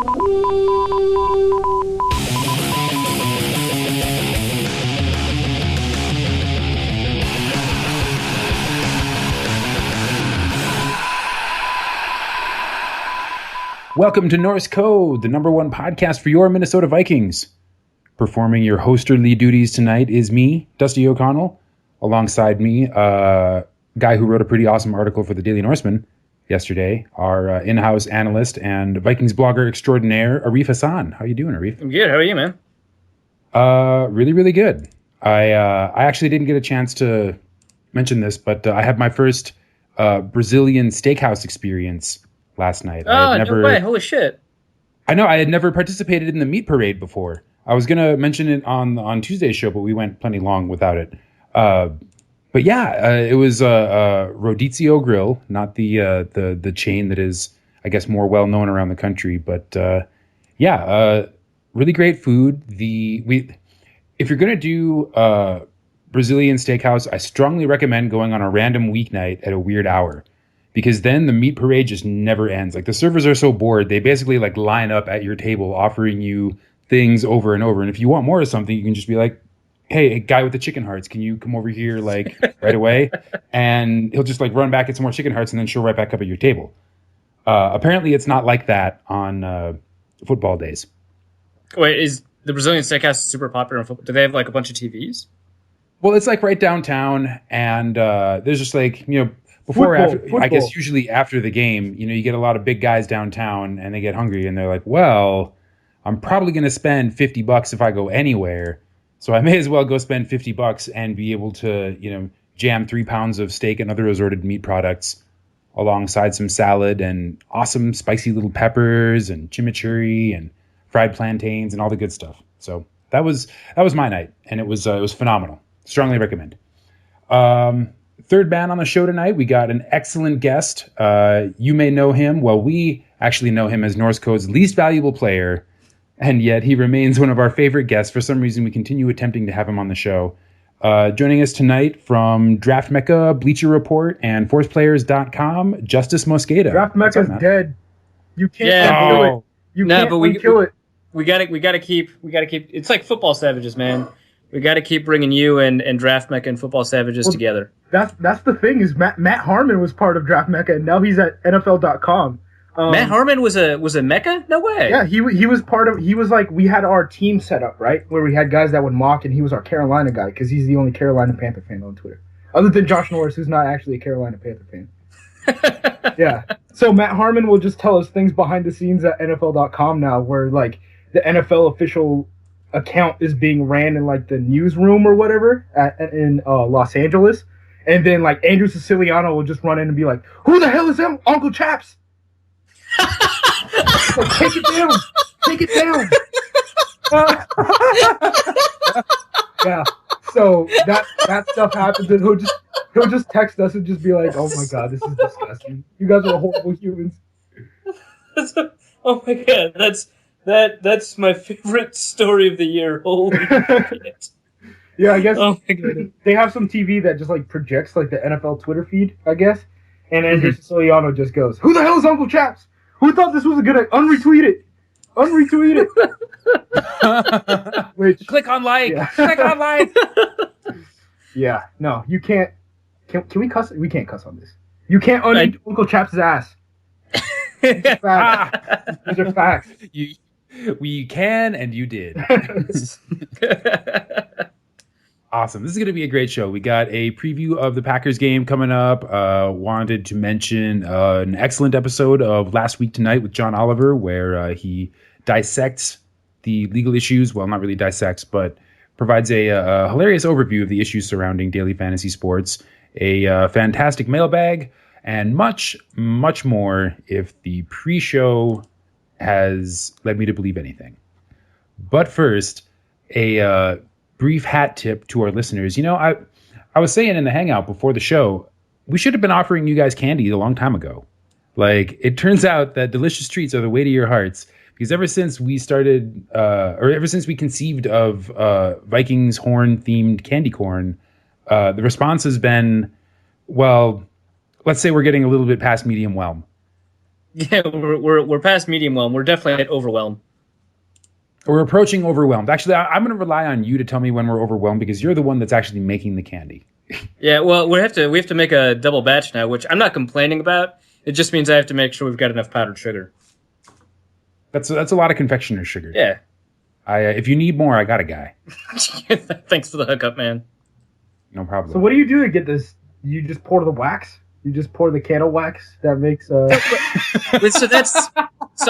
Welcome to Norse Code, the #1 podcast for your Minnesota Vikings. Performing your hosterly duties tonight is me, Dusty O'Connell. Alongside me, a guy who wrote a pretty awesome article for the Daily Norseman yesterday, our in-house analyst and Vikings blogger extraordinaire, Arif Hassan. How you doing, Arif? I'm good. How are you, man? Really, really good. I actually didn't get a chance to mention this, but I had my first Brazilian steakhouse experience last night. Oh, no way. Holy shit. I know. I had never participated in the meat parade before. I was going to mention it on Tuesday's show, but we went plenty long without it. But yeah, it was Rodizio Grill, not the chain that is, I guess, more well-known around the country. But really great food. If you're going to do Brazilian steakhouse, I strongly recommend going on a random weeknight at a weird hour. Because then the meat parade just never ends. Like, the servers are so bored, they basically like line up at your table offering you things over and over. And if you want more of something, you can just be like, hey, guy with the chicken hearts, can you come over here like right away? And he'll just like run back, get some more chicken hearts, and then show right back up at your table. Apparently it's not like that on football days. Wait, is the Brazilian steakhouse super popular in football? Do they have like a bunch of TVs? Well, it's like right downtown, and there's just like, before, football. I guess usually after the game, you get a lot of big guys downtown and they get hungry and they're like, well, I'm probably going to spend $50 if I go anywhere. So I may as well go spend $50 and be able to, jam 3 pounds of steak and other assorted meat products alongside some salad and awesome spicy little peppers and chimichurri and fried plantains and all the good stuff. So that was my night, and it was phenomenal. Strongly recommend. Third man on the show tonight, we got an excellent guest. You may know him. Well, we actually know him as Norse Code's least valuable player, and yet he remains one of our favorite guests. For some reason, we continue attempting to have him on the show. Joining us tonight from Draft Mecca, Bleacher Report, and ForcePlayers.com, Justis Mosqueda. Draft Mecca's dead. You can't kill it. You can't kill it. We gotta keep. It's like Football Savages, man. We got to keep bringing you and Draft Mecca and Football Savages together. That's the thing is Matt Harmon was part of Draft Mecca, and now he's at NFL.com. Matt Harmon was a Mecca? No way. Yeah, he was part of. He was like, we had our team set up, right, where we had guys that would mock, and he was our Carolina guy because he's the only Carolina Panther fan on Twitter, other than Josh Norris, who's not actually a Carolina Panther fan. Yeah. So Matt Harmon will just tell us things behind the scenes at NFL.com now, where like the NFL official account is being ran in like the newsroom or whatever in Los Angeles, and then like Andrew Siciliano will just run in and be like, "Who the hell is him, Uncle Chaps?" Like, take it down. Yeah. So that stuff happens, and he'll just text us and just be like, "Oh my god, this is disgusting. You guys are horrible humans." Oh my god, that's my favorite story of the year. Holy shit. Yeah, I guess they have some TV that just like projects like the NFL Twitter feed, I guess. And Andrew Siciliano just goes, "Who the hell is Uncle Chaps? Who thought this was a good idea? Unretweet it." Which, click on like. Yeah. Click on like. Yeah, no, you can't. Can we cuss? We can't cuss on this. You can't unmute Uncle Chaps' ass. These are facts. We can, and you did. Awesome. This is going to be a great show. We got a preview of the Packers game coming up. Wanted to mention an excellent episode of Last Week Tonight with John Oliver, where he dissects the legal issues. Well, not really dissects, but provides a hilarious overview of the issues surrounding daily fantasy sports. A fantastic mailbag, and much, much more if the pre-show has led me to believe anything. But first, a brief hat tip to our listeners. I was saying in the Hangout before the show, we should have been offering you guys candy a long time ago. Like, it turns out that delicious treats are the way to your hearts, because ever since we started, or ever since we conceived of Vikings horn-themed candy corn, the response has been, well, let's say we're getting a little bit past medium well. Yeah, we're past medium whelm. We're definitely at overwhelm. We're approaching overwhelmed. Actually, I'm going to rely on you to tell me when we're overwhelmed because you're the one that's actually making the candy. Yeah, well, we have to make a double batch now, which I'm not complaining about. It just means I have to make sure we've got enough powdered sugar. That's a lot of confectioner's sugar. Yeah. If you need more, I got a guy. Thanks for the hookup, man. No problem. So what do you do to get this? You just pour the wax? You just pour the candle wax that makes So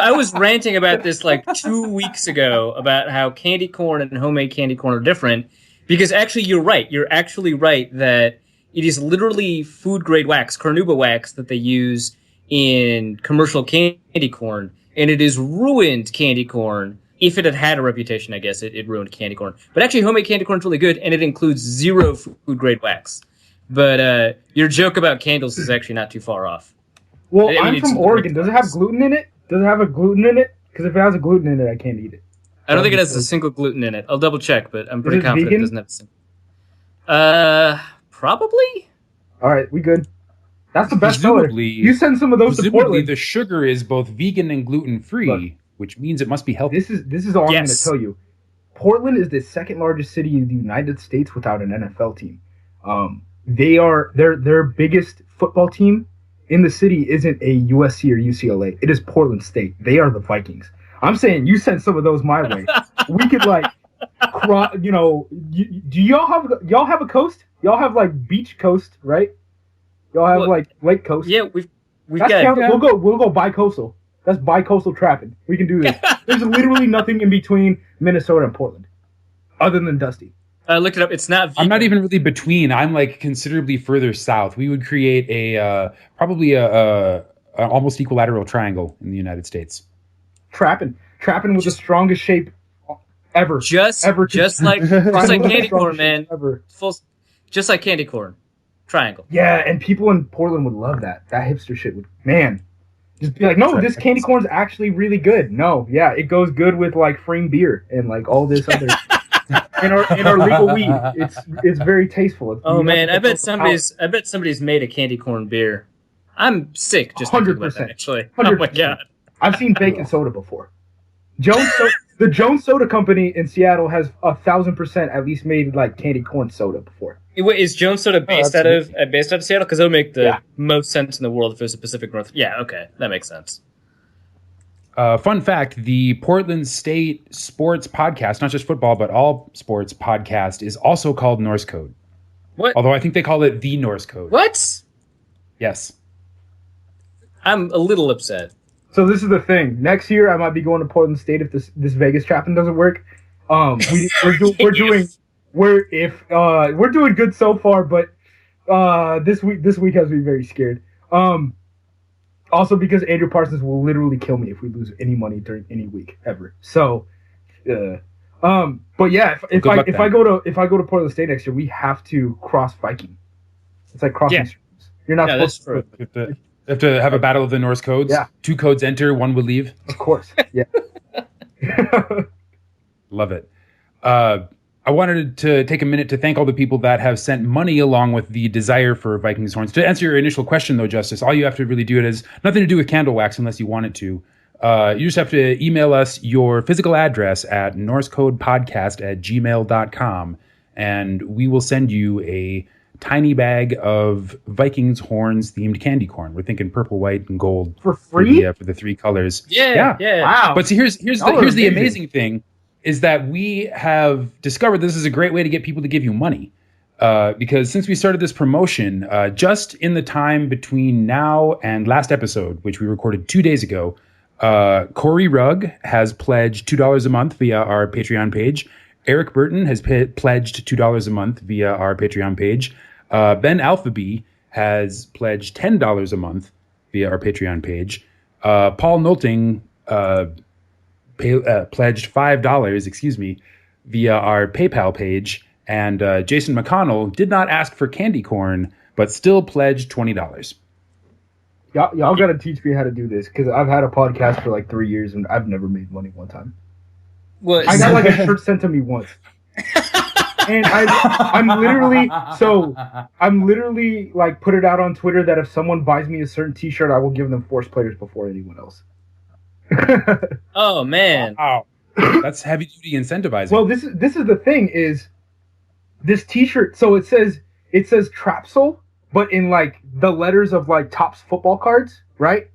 I was ranting about this like 2 weeks ago about how candy corn and homemade candy corn are different because actually you're right. You're actually right that it is literally food grade wax, carnauba wax that they use in commercial candy corn, and it has ruined candy corn. If it had had a reputation, I guess it ruined candy corn. But actually homemade candy corn is really good, and it includes 0 food grade wax. But your joke about candles is actually not too far off. Well, I'm from Oregon. Does it have gluten in it? Does it have a gluten in it? Because if it has a gluten in it, I can't eat it. I don't think it has a single gluten in it. I'll double check, but I'm pretty confident it doesn't have a single. Probably? All right, we good. That's the best seller. You send some of those to Portland. The sugar is both vegan and gluten-free, which means it must be healthy. This is all I'm going to tell you. Portland is the second largest city in the United States without an NFL team. Their biggest football team in the city isn't a USC or UCLA. It is Portland State. They are the Vikings. I'm saying you send some of those my way. We could do y'all have a coast? Y'all have like beach coast, right? Y'all have like lake coast. Yeah, we've got. We'll go bi-coastal. That's bi-coastal trapping. We can do this. There's literally nothing in between Minnesota and Portland, other than Dusty. I looked it up. It's not. I'm not even really between. I'm like considerably further south. We would create probably an almost equilateral triangle in the United States. Trapping with the strongest shape ever. Just like candy corn, man. Just like candy corn, triangle. Yeah, and people in Portland would love that. That hipster shit would, man. Just be like, no, this candy corn's actually really good. No, yeah, it goes good with like free beer and like all this other. in our legal weed, it's very tasteful. Man, I bet somebody's made a candy corn beer. I'm sick just 100%. Actually, 100%. Oh my god, I've seen bacon soda before. The Jones Soda Company in Seattle has 1,000% at least made like candy corn soda before. Is Jones Soda based out of Seattle? Because it would make the most sense in the world if it was the Pacific North. Yeah, okay, that makes sense. Fun fact, the Portland State Sports Podcast, not just football, but all sports podcast, is also called Norse Code. What? Although I think they call it the Norse Code. What? Yes. I'm a little upset. So this is the thing. Next year, I might be going to Portland State if this Vegas trapping doesn't work. We're doing good so far, but this week has me very scared. Also because Andrew Parsons will literally kill me if we lose any money during any week ever. So, but yeah, if I go to Portland State next year, we have to cross Viking. It's like crossing streams. You're not supposed to. You have to have a battle of the Norse codes. Yeah. 2 codes enter, 1 would leave. Of course. Yeah. Love it. I wanted to take a minute to thank all the people that have sent money along with the desire for Vikings horns. To answer your initial question, though, Justice, all you have to really do it is nothing to do with candle wax unless you want it to. You just have to email us your physical address at norsecodepodcast@gmail.com, and we will send you a tiny bag of Vikings horns themed candy corn. We're thinking purple, white, and gold for free for the 3 colors. Yeah. Wow. But see, here's the amazing thing is that we have discovered this is a great way to get people to give you money. Because since we started this promotion, just in the time between now and last episode, which we recorded 2 days ago, Corey Rugg has pledged $2 a month via our Patreon page. Eric Burton has pledged $2 a month via our Patreon page. Ben Alphabee has pledged $10 a month via our Patreon page. Paul Nolting pledged $5, via our PayPal page. And Jason McConnell did not ask for candy corn, but still pledged $20. Y'all got to teach me how to do this, because I've had a podcast for like 3 years, and I've never made money one time. Well, I got like a shirt sent to me once. And I'm literally like put it out on Twitter that if someone buys me a certain T-shirt, I will give them ForcePlayers before anyone else. Oh man! Wow, that's heavy duty incentivizing. Well, this is the thing is this T-shirt. So it says Trapsol, but in like the letters of like Topps football cards, right?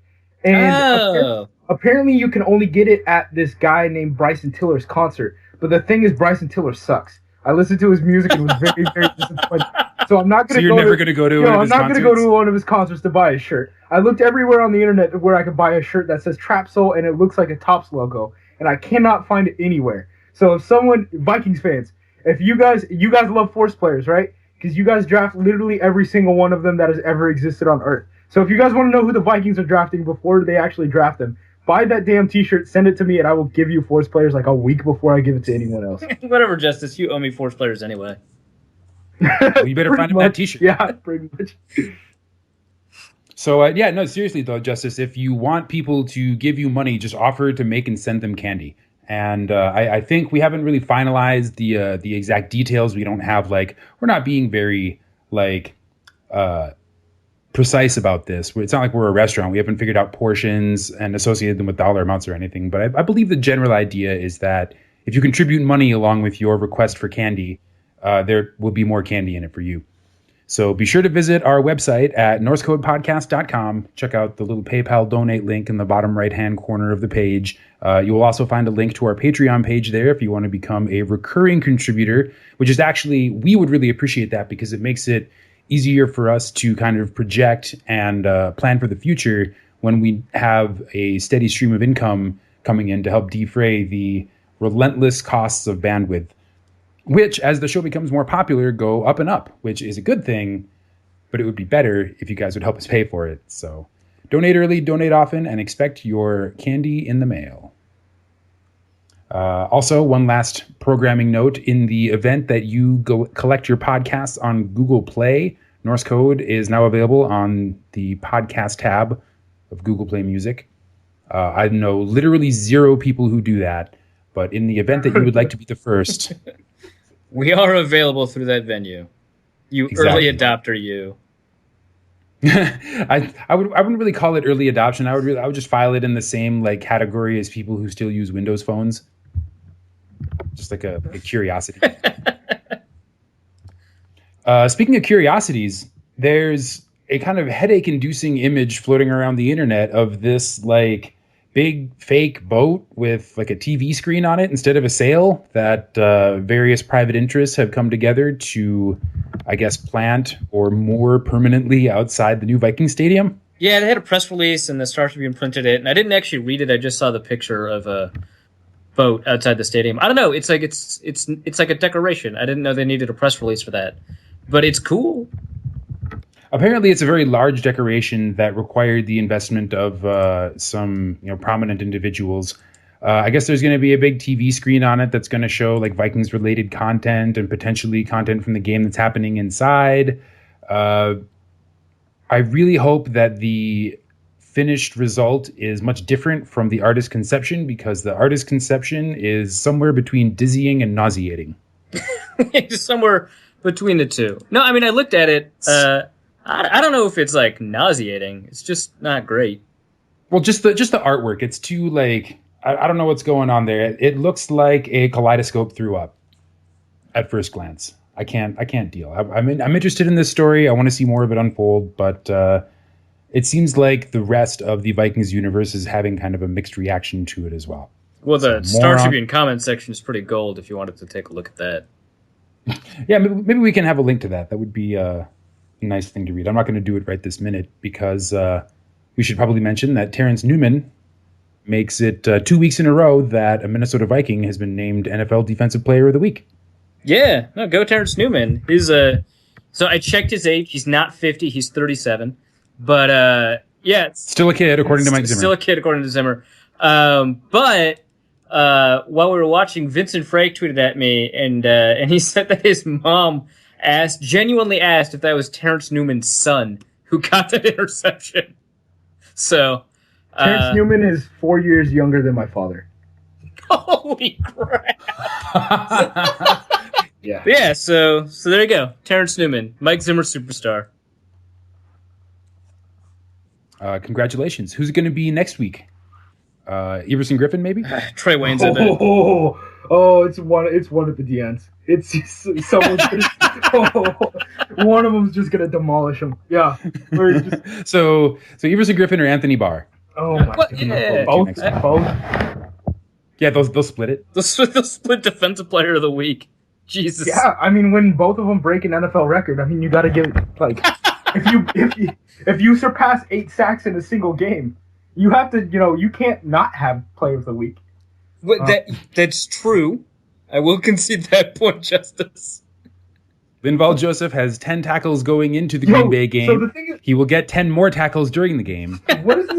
And apparently you can only get it at this guy named Bryson Tiller's concert. But the thing is, Bryson Tiller sucks. I listened to his music and was very, very disappointed. So I'm not going to. So you're never going to go to one of his concerts? I'm not going to go to one of his concerts to buy a shirt. I looked everywhere on the internet where I could buy a shirt that says Trapsol and it looks like a Topps logo, and I cannot find it anywhere. So if someone, Vikings fans, if you guys love ForcePlayers, right? Because you guys draft literally every single one of them that has ever existed on Earth. So if you guys want to know who the Vikings are drafting before they actually draft them, buy that damn T-shirt, send it to me, and I will give you ForcePlayers like a week before I give it to anyone else. Whatever, Justis. You owe me ForcePlayers anyway. Well, you better find him that T-shirt. Yeah, pretty much. So, no, seriously, though, Justis, if you want people to give you money, just offer to make and send them candy. And I think we haven't really finalized the exact details. We don't have, we're not being very, precise about this. It's not like we're a restaurant. We haven't figured out portions and associated them with dollar amounts or anything. But I believe the general idea is that if you contribute money along with your request for candy, there will be more candy in it for you. So be sure to visit our website at norsecodepodcast.com. Check out the little PayPal donate link in the bottom right-hand corner of the page. You will also find a link to our Patreon page there if you want to become a recurring contributor, which is actually, we would really appreciate that because it makes it easier for us to kind of project and plan for the future when we have a steady stream of income coming in to help defray the relentless costs of bandwidth, which, as the show becomes more popular, go up and up, which is a good thing, but it would be better if you guys would help us pay for it. So donate early, donate often, and expect your candy in the mail. Also, one last programming note. In the event that you go collect your podcasts on Google Play, Norse Code is now available on the podcast tab of Google Play Music. I know literally 0 people who do that, but in the event that you would like to be the first... We are available through that venue. You exactly. Early adopter, you. I wouldn't really call it early adoption. I would just file it in the same category as people who still use Windows phones. Just like a curiosity. Speaking of curiosities, there's a kind of headache-inducing image floating around the internet of this big fake boat with a TV screen on it instead of a sail that various private interests have come together to, I guess, plant or moor permanently outside the new Viking Stadium. Yeah, they had a press release and the Star Tribune printed it, and I didn't actually read it. I just saw the picture of a boat outside the stadium. I don't know. It's like a decoration. I didn't know they needed a press release for that, but it's cool. Apparently, it's a very large decoration that required the investment of some prominent individuals. I guess there's going to be a big TV screen on it that's going to show Vikings-related content and potentially content from the game that's happening inside. I really hope that the finished result is much different from the artist's conception, because the artist's conception is somewhere between dizzying and nauseating. Just somewhere between the two. No, I mean, I looked at it. I don't know if it's nauseating. It's just not great. Well, just the artwork. It's too I don't know what's going on there. It looks like a kaleidoscope threw up at first glance. I can't deal. I'm interested in this story. I want to see more of it unfold, but it seems like the rest of the Vikings universe is having kind of a mixed reaction to it as well. Well, the Star Tribune comment section is pretty gold if you wanted to take a look at that. Yeah, maybe we can have a link to that. That would be a nice thing to read. I'm not going to do it right this minute because we should probably mention that Terrence Newman makes it 2 weeks in a row that a Minnesota Viking has been named NFL Defensive Player of the Week. Yeah, no, go Terrence Newman. So I checked his age. He's not 50. He's 37. But yeah, still a kid according to Mike Zimmer. Still a kid according to Zimmer. But while we were watching, Vincent Frake tweeted at me, and he said that his mom genuinely asked if that was Terrence Newman's son who got that interception. So Terrence Newman is 4 years younger than my father. Holy crap! Yeah. But yeah, so there you go. Terrence Newman, Mike Zimmer superstar. Congratulations. Who's it going to be next week? Everson Griffin, maybe? Trey Wayne's in it. It's one of the DNs. It's someone's one of them's just gonna demolish him. Yeah. So Everson Griffin or Anthony Barr? Oh my God. Yeah. Both. Yeah, they'll split it. They'll split Defensive Player of the Week. Jesus. Yeah, I mean, when both of them break an NFL record, I mean, you got to give like if you surpass 8 sacks in a single game, you have to, you can't not have Player of the Week. That's true. I will concede that point, Justice. Linval Joseph has 10 tackles going into the Green Bay game. So the thing is, he will get 10 more tackles during the game. What is this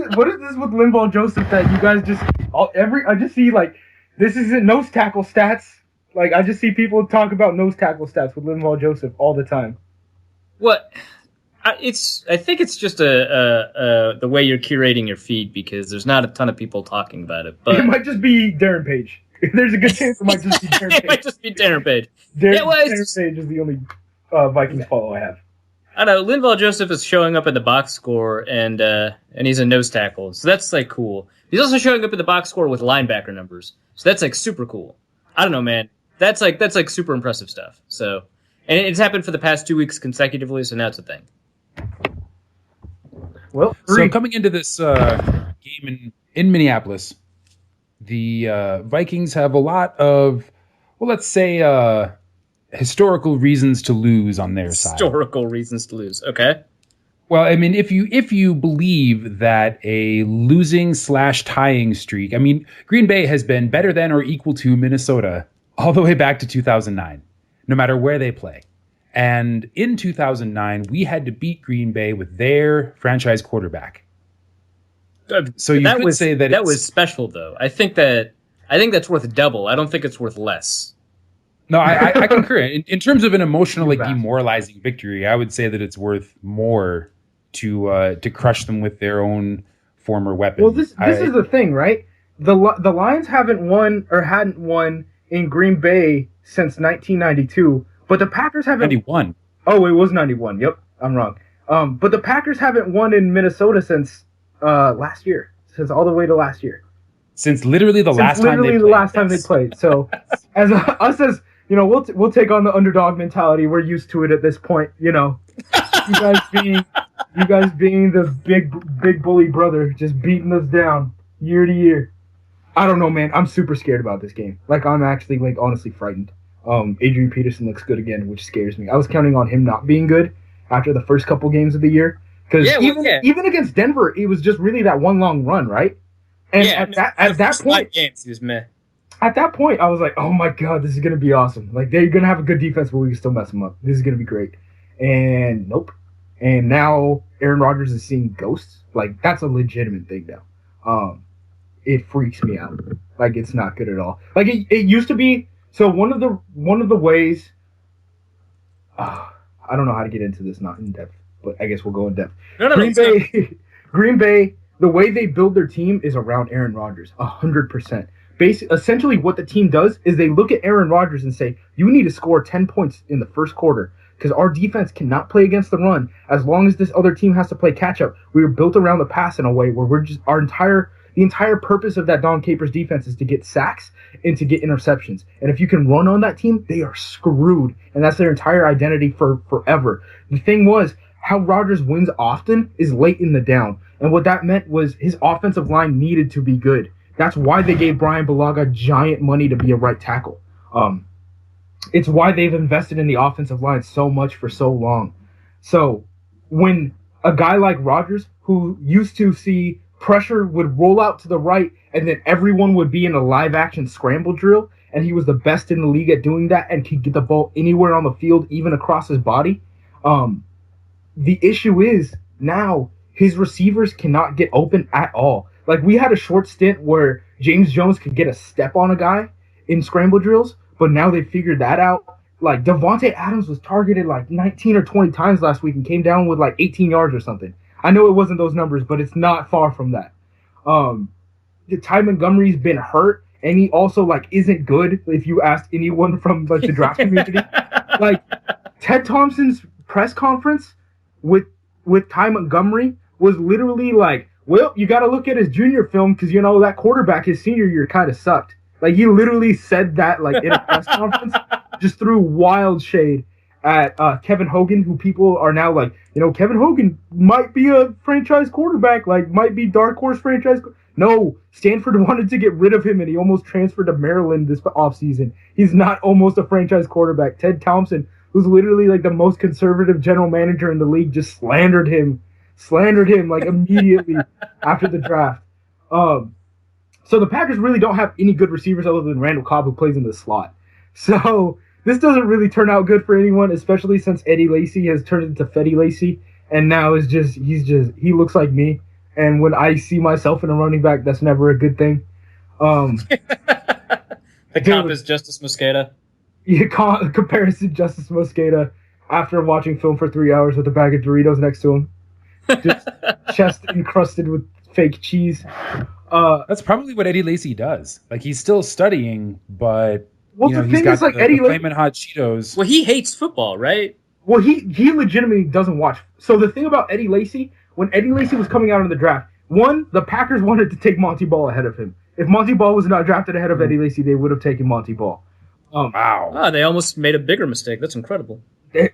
with Linval Joseph that you guys just I just see like this isn't nose tackle stats. Like I just see people talk about nose tackle stats with Linval Joseph all the time. What? I think it's just the way you're curating your feed because there's not a ton of people talking about it. But it might just be Darren Page. There's a good chance it might just be Darren Page. It might just be Darren Page. Darren Page is the only Vikings follow I have. I know Linval Joseph is showing up in the box score and he's a nose tackle, so that's like cool. He's also showing up in the box score with linebacker numbers, so that's like super cool. I don't know, man. That's like super impressive stuff. So, and it's happened for the past 2 weeks consecutively, so now it's a thing. Well, so coming into this game in Minneapolis, the Vikings have a lot of, well, let's say, historical reasons to lose on their side. Historical reasons to lose. Okay. Well, I mean, if you believe that a losing/tying streak, I mean, Green Bay has been better than or equal to Minnesota all the way back to 2009, no matter where they play. And in 2009, we had to beat Green Bay with their franchise quarterback. So you could say that was special, though. I think that's worth double. I don't think it's worth less. No, I concur. In terms of an emotional, demoralizing victory, I would say that it's worth more to crush them with their own former weapon. Well, this is the thing, right? The Lions hadn't won in Green Bay since 1992, but the Packers haven't 91. Oh, it was 91. Yep, I'm wrong. But the Packers haven't won in Minnesota since last year, since all the way to last year. Since literally the last time they played. So, as we'll take on the underdog mentality. We're used to it at this point. You guys being the big bully brother, just beating us down year to year. I don't know, man. I'm super scared about this game. Like, I'm actually honestly frightened. Adrian Peterson looks good again, which scares me. I was counting on him not being good after the first couple games of the year because even against Denver, it was just really that one long run, right? And at that point, games, he was meh. At that point, I was like, oh my God, this is going to be awesome. Like, they're going to have a good defense, but we can still mess them up. This is going to be great. And nope. And now Aaron Rodgers is seeing ghosts. Like, that's a legitimate thing now. It freaks me out. Like, it's not good at all. Like, it used to be. So one of the ways, I don't know how to get into this, not in depth, but I guess we'll go in depth. Green Bay, the way they build their team is around Aaron Rodgers, 100%. Essentially, what the team does is they look at Aaron Rodgers and say, you need to score 10 points in the first quarter because our defense cannot play against the run as long as this other team has to play catch-up. We were built around the pass in a way where the entire purpose of that Don Capers defense is to get sacks and to get interceptions. And if you can run on that team, they are screwed. And that's their entire identity for forever. The thing was, how Rodgers wins often is late in the down. And what that meant was his offensive line needed to be good. That's why they gave Brian Bulaga giant money to be a right tackle. It's why they've invested in the offensive line so much for so long. So when a guy like Rodgers, who used to see pressure would roll out to the right and then everyone would be in a live action scramble drill, and he was the best in the league at doing that and could get the ball anywhere on the field, even across his body. The issue is now his receivers cannot get open at all. Like, we had a short stint where James Jones could get a step on a guy in scramble drills, but now they figured that out. Like, Devontae Adams was targeted like 19 or 20 times last week and came down with like 18 yards or something. I know it wasn't those numbers, but it's not far from that. Ty Montgomery's been hurt, and he also like isn't good. If you ask anyone from like the draft community, like Ted Thompson's press conference with Ty Montgomery was literally like, well, you got to look at his junior film because you know that quarterback his senior year kind of sucked. Like he literally said that like in a press conference, just threw wild shade at Kevin Hogan, who people are now like, you know, Kevin Hogan might be a franchise quarterback, like might be dark horse franchise. No, Stanford wanted to get rid of him, and he almost transferred to Maryland this offseason. He's not almost a franchise quarterback. Ted Thompson, who's literally like the most conservative general manager in the league, just slandered him like immediately after the draft. So the Packers really don't have any good receivers other than Randall Cobb, who plays in the slot. So this doesn't really turn out good for anyone, especially since Eddie Lacy has turned into Feddie Lacy, and now he looks like me. And when I see myself in a running back, that's never a good thing. The cop is Justis Mosqueda. Yeah, comparison Justis Mosqueda after watching film for 3 hours with a bag of Doritos next to him, just chest encrusted with fake cheese. That's probably what Eddie Lacy does. Like he's still studying, but well, the thing is, like Eddie Lacy, Flamin' Hot Cheetos. Well, he hates football, right? Well, he legitimately doesn't watch. So the thing about Eddie Lacy, when Eddie Lacy was coming out in the draft, one, the Packers wanted to take Monty Ball ahead of him. If Monty Ball was not drafted ahead of Eddie Lacy, they would have taken Monty Ball. Wow! Oh, they almost made a bigger mistake. That's incredible.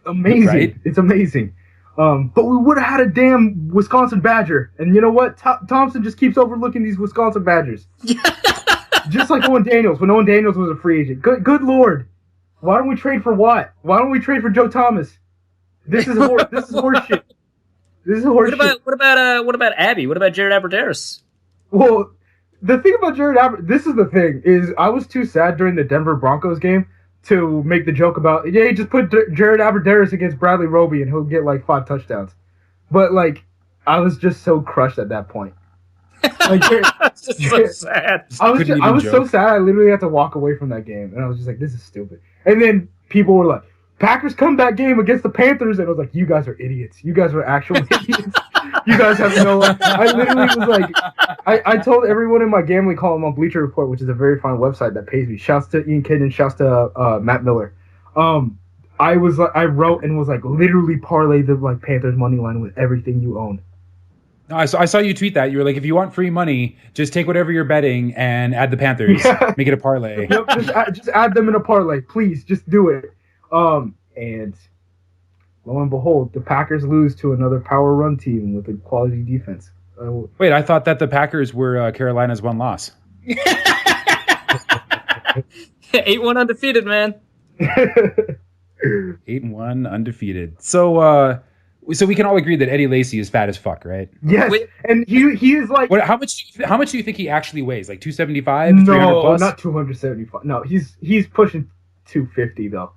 Amazing! Right? It's amazing. But we would have had a damn Wisconsin Badger. And you know what? Thompson just keeps overlooking these Wisconsin Badgers. Just like Owen Daniels, when Owen Daniels was a free agent. Good Lord. Why don't we trade for Watt? Why don't we trade for Joe Thomas? This is horseshit. This is horseshit. What about Abby? What about Jared Abbrederis? Well, the thing about Jared Abbrederis, this is the thing, is I was too sad during the Denver Broncos game to make the joke about, yeah, just put Jared Abbrederis against Bradley Roby and he'll get like 5 touchdowns. But like, I was just so crushed at that point. Like, That's just so sad. I was so sad I literally had to walk away from that game. And I was just like, this is stupid. And then people were like, Packers comeback game against the Panthers. And I was like, you guys are idiots. You guys are actual idiots. You guys have no... I literally was like... I told everyone in my gambling column on Bleacher Report, which is a very fine website that pays me. Shouts to Ian Kidd and shouts to Matt Miller. I wrote and was like, literally parlay the like Panthers money line with everything you own. No, I saw you tweet that. You were like, if you want free money, just take whatever you're betting and add the Panthers. Yeah. Make it a parlay. Yep, just add them in a parlay. Please, just do it. And lo and behold, the Packers lose to another power run team with a quality defense. Wait, I thought that the Packers were Carolina's one loss. 8-1 undefeated, man. 8-1 undefeated. So we can all agree that Eddie Lacy is fat as fuck, right? Yes, and he is like. How much do you think he actually weighs? Like 275? No, 300 plus? Not 275. No, he's pushing 250 though,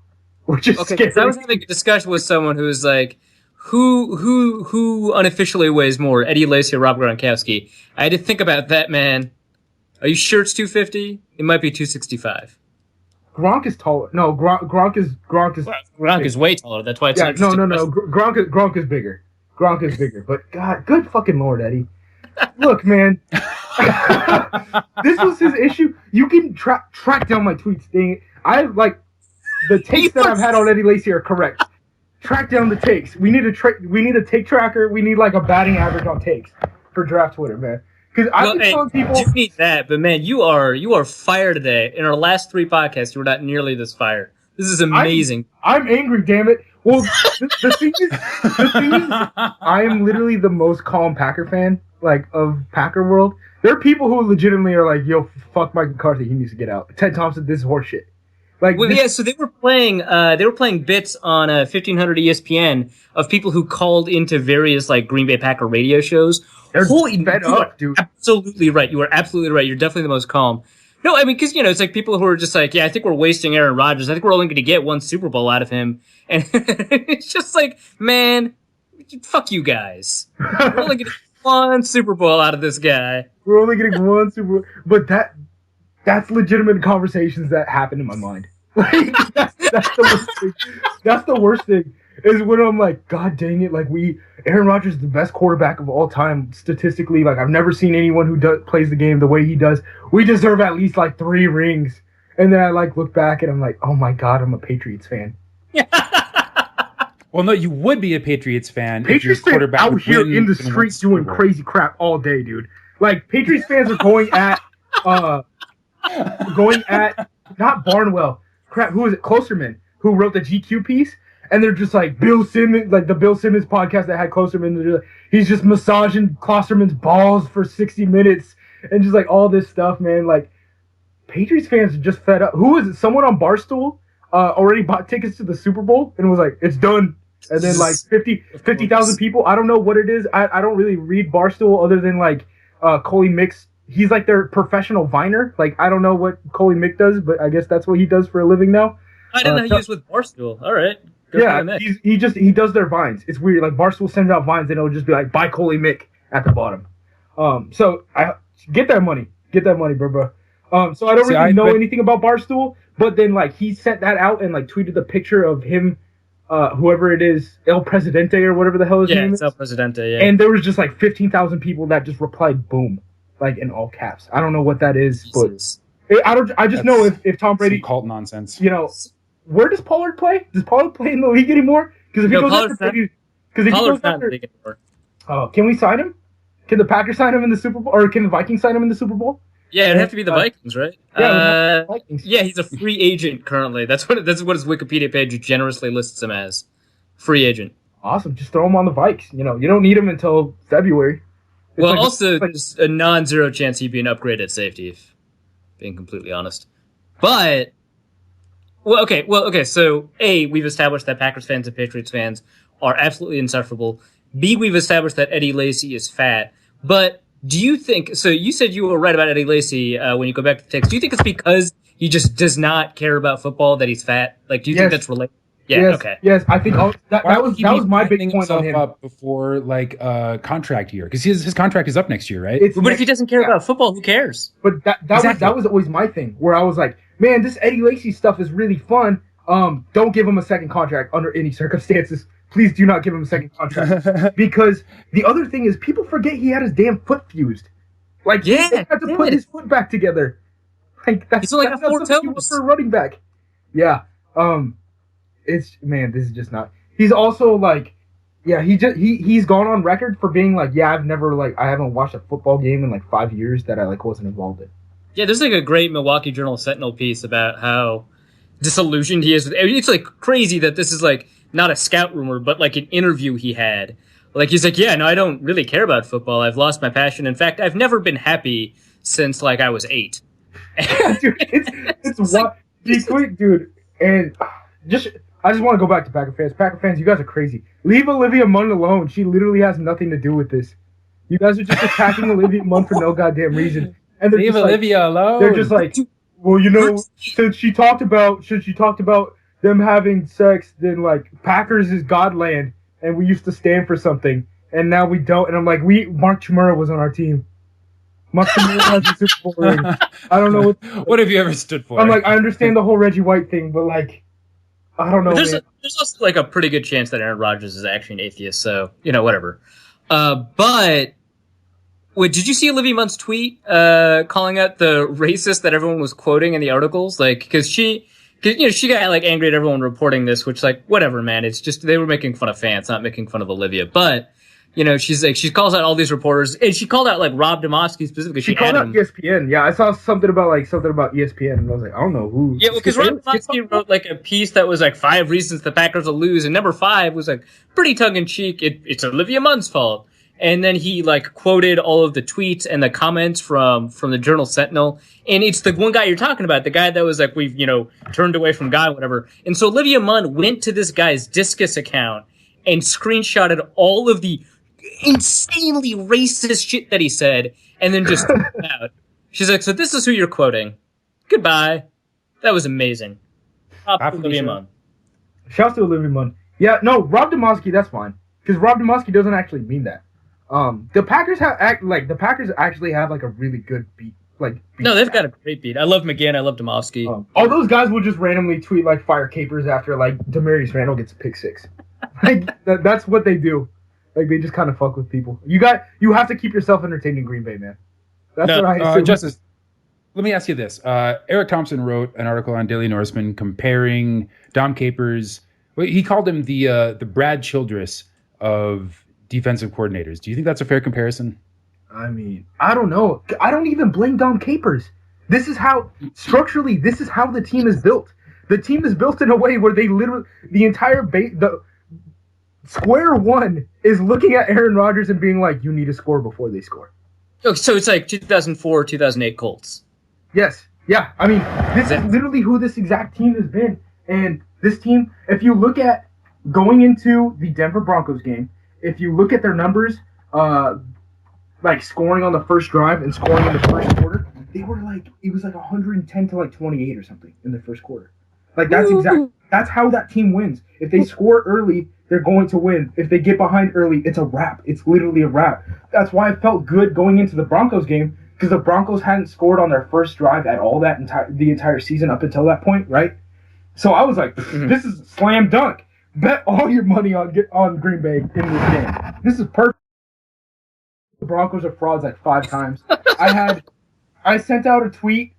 which is scary. I was having a discussion with someone who was like, who unofficially weighs more, Eddie Lacy or Rob Gronkowski? I had to think about that, man. Are you sure it's 250? It might be 265. Gronk is taller. No, Gronk is. Well, Gronk is way taller. That's why it's no. Gronk is bigger. Gronk is bigger. But God, good fucking Lord, Eddie. Look, man. This was his issue. You can track down my tweets. Thing. I like the takes that I've had on Eddie Lacy are correct. Track down the takes. We need a take tracker. We need like a batting average on takes for Draft Twitter, man. Because I've been telling people you need that, but man, you are fired today. In our last 3 podcasts, you were not nearly this fired. This is amazing. I'm angry, damn it. Well, the thing is, I am literally the most calm Packer fan, like, of Packer world. There are people who legitimately are like, yo, fuck Mike McCarthy, he needs to get out. Ted Thompson, this is horseshit. Like, so they were playing bits on 1500 ESPN of people who called into various like Green Bay Packer radio shows. Holy fed up, dude. Absolutely right. You are absolutely right. You're definitely the most calm. No, I mean, because, it's like people who are just like, yeah, I think we're wasting Aaron Rodgers. I think we're only going to get 1 Super Bowl out of him. And it's just like, man, fuck you guys. We're only getting 1 Super Bowl out of this guy. We're only getting 1 Super Bowl. But that's legitimate conversations that happen in my mind. Like, that's the worst thing. That's the worst thing. is when I'm like, God dang it! Like Aaron Rodgers is the best quarterback of all time statistically. Like I've never seen anyone who plays the game the way he does. We deserve at least like 3 rings. And then I like look back and I'm like, oh my God, I'm a Patriots fan. Well, no, you would be a Patriots fan Patriots if your quarterback out here in the streets doing crazy crap all day, dude. Like Patriots fans are going at not Barnwell. Crap, who is it? Klosterman, who wrote the GQ piece, and they're just like Bill Simmons, like the Bill Simmons podcast that had Klosterman. He's just massaging Klosterman's balls for 60 minutes and just like all this stuff, man. Like Patriots fans are just fed up. Who is it? Someone on Barstool already bought tickets to the Super Bowl and was like, it's done. And then like 50,000 people. I don't know what it is. I don't really read Barstool other than like Coley Mick's. He's like their professional viner. Like I don't know what Coley Mick does, but I guess that's what he does for a living now. I didn't know he was with Barstool. All right. He does their vines. It's weird. Like Barstool sends out vines and it'll just be like buy Coley Mick at the bottom. So I get that money, bro. So I don't really know anything about Barstool, but then like he sent that out and like tweeted the picture of him, whoever it is, El Presidente or whatever the hell his name is. El Presidente. Yeah. And there was just like 15,000 people that just replied boom, like in all caps. I don't know what that is, Jesus. but I just know if Tom Brady cult nonsense. You know, where does Pollard play? Does Pollard play in the league anymore? Because if he goes after Brady, can we sign him? Can the Packers sign him in the Super Bowl, or can the Vikings sign him in the Super Bowl? Yeah, it'd have to be the Vikings, right? Yeah, Vikings. Yeah, he's a free agent currently. That's what his Wikipedia page generously lists him as. Free agent. Awesome. Just throw him on the Vikes. You know, you don't need him until February. There's a non-zero chance he'd be an upgrade at safety, if being completely honest. But okay. So A, we've established that Packers fans and Patriots fans are absolutely insufferable. B, we've established that Eddie Lacy is fat. But do you think, so you said you were right about Eddie Lacy when you go back to the text. Do you think it's because he just does not care about football that he's fat? Like, do you think that's related? Yeah, yes, okay. Yes, I think that was my big point on him. Up before like contract year, because his contract is up next year, right? But if he doesn't care about football, who cares? But that was always my thing, where I was like, man, this Eddie Lacy stuff is really fun. Don't give him a second contract under any circumstances. Please do not give him a second contract. Because the other thing is, people forget he had his damn foot fused. Like, he had to put his foot back together. Like, that's like four toes for a running back. Yeah. This is just not. He's also like, yeah, he's gone on record for being like, yeah, I haven't watched a football game in like 5 years that I like wasn't involved in. Yeah, there's like a great Milwaukee Journal-Sentinel piece about how disillusioned he is. It's like crazy that this is like not a scout rumor, but like an interview he had. Like he's like, yeah, no, I don't really care about football. I've lost my passion. In fact, I've never been happy since like I was 8. Dude, it's what dude, and I just want to go back to Packer fans. Packer fans, you guys are crazy. Leave Olivia Munn alone. She literally has nothing to do with this. You guys are just attacking Olivia Munn for no goddamn reason. And leave Olivia alone. They're just like, well, you know, since she talked about them having sex, then like Packers is Godland, and we used to stand for something, and now we don't. And I'm like, Mark Chmura was on our team. Mark Chmura has a Super Bowl ring. I don't know what have you ever stood for. I'm like, I understand the whole Reggie White thing, but like, I don't know. There's also like a pretty good chance that Aaron Rodgers is actually an atheist, so you know, whatever. But wait, did you see Olivia Munn's tweet calling out the racist that everyone was quoting in the articles? Like, because she got like angry at everyone reporting this, which like whatever, man. It's just they were making fun of fans, not making fun of Olivia. But you know, she calls out all these reporters, and she called out like Rob Demovsky specifically. She called out ESPN. Yeah, I saw something about ESPN, and I was like, I don't know who. Yeah, because Rob Demovsky wrote like a piece that was like 5 reasons the Packers will lose, and number 5 was like pretty tongue in cheek. It's Olivia Munn's fault. And then he like quoted all of the tweets and the comments from the Journal Sentinel. And it's the one guy you're talking about, the guy that was like, we've, turned away from God, whatever. And so Olivia Munn went to this guy's Discus account and screenshotted all of the insanely racist shit that he said and then just tweeted it out. She's like, so this is who you're quoting. Goodbye. That was amazing. Olivia Munn. Shouts to Olivia Munn. Yeah, no, Rob Demovsky, that's fine. Because Rob Demovsky doesn't actually mean that. The Packers actually have like a really good beat. No, they've got a great beat. I love McGinn. I love Demovsky. All those guys will just randomly tweet like fire capers after like Demarius Randall gets a pick 6. Like that's what they do. Like they just kind of fuck with people. You have to keep yourself entertained in Green Bay, man. That's what I assume. Justice, let me ask you this. Eric Thompson wrote an article on Daily Norseman comparing Dom Capers. He called him the Brad Childress of defensive coordinators. Do you think that's a fair comparison? I mean, I don't know. I don't even blame Dom Capers. This is how the team is built. The team is built in a way where they literally the square one is looking at Aaron Rodgers and being like, "You need to score before they score." Oh, so it's like 2004, 2008 Colts. Yes. Yeah. I mean, this is literally who this exact team has been. And this team, if you look at going into the Denver Broncos game, if you look at their numbers, like scoring on the first drive and scoring in the first quarter, it was like 110 to like 28 or something in the first quarter. Like that's how that team wins. If they score early, they're going to win. If they get behind early, it's a wrap. It's literally a wrap. That's why I felt good going into the Broncos game, because the Broncos hadn't scored on their first drive at all the entire season up until that point, right? So I was like, this is a slam dunk. Bet all your money on Green Bay in this game. This is perfect. The Broncos are frauds like 5 times. I sent out a tweet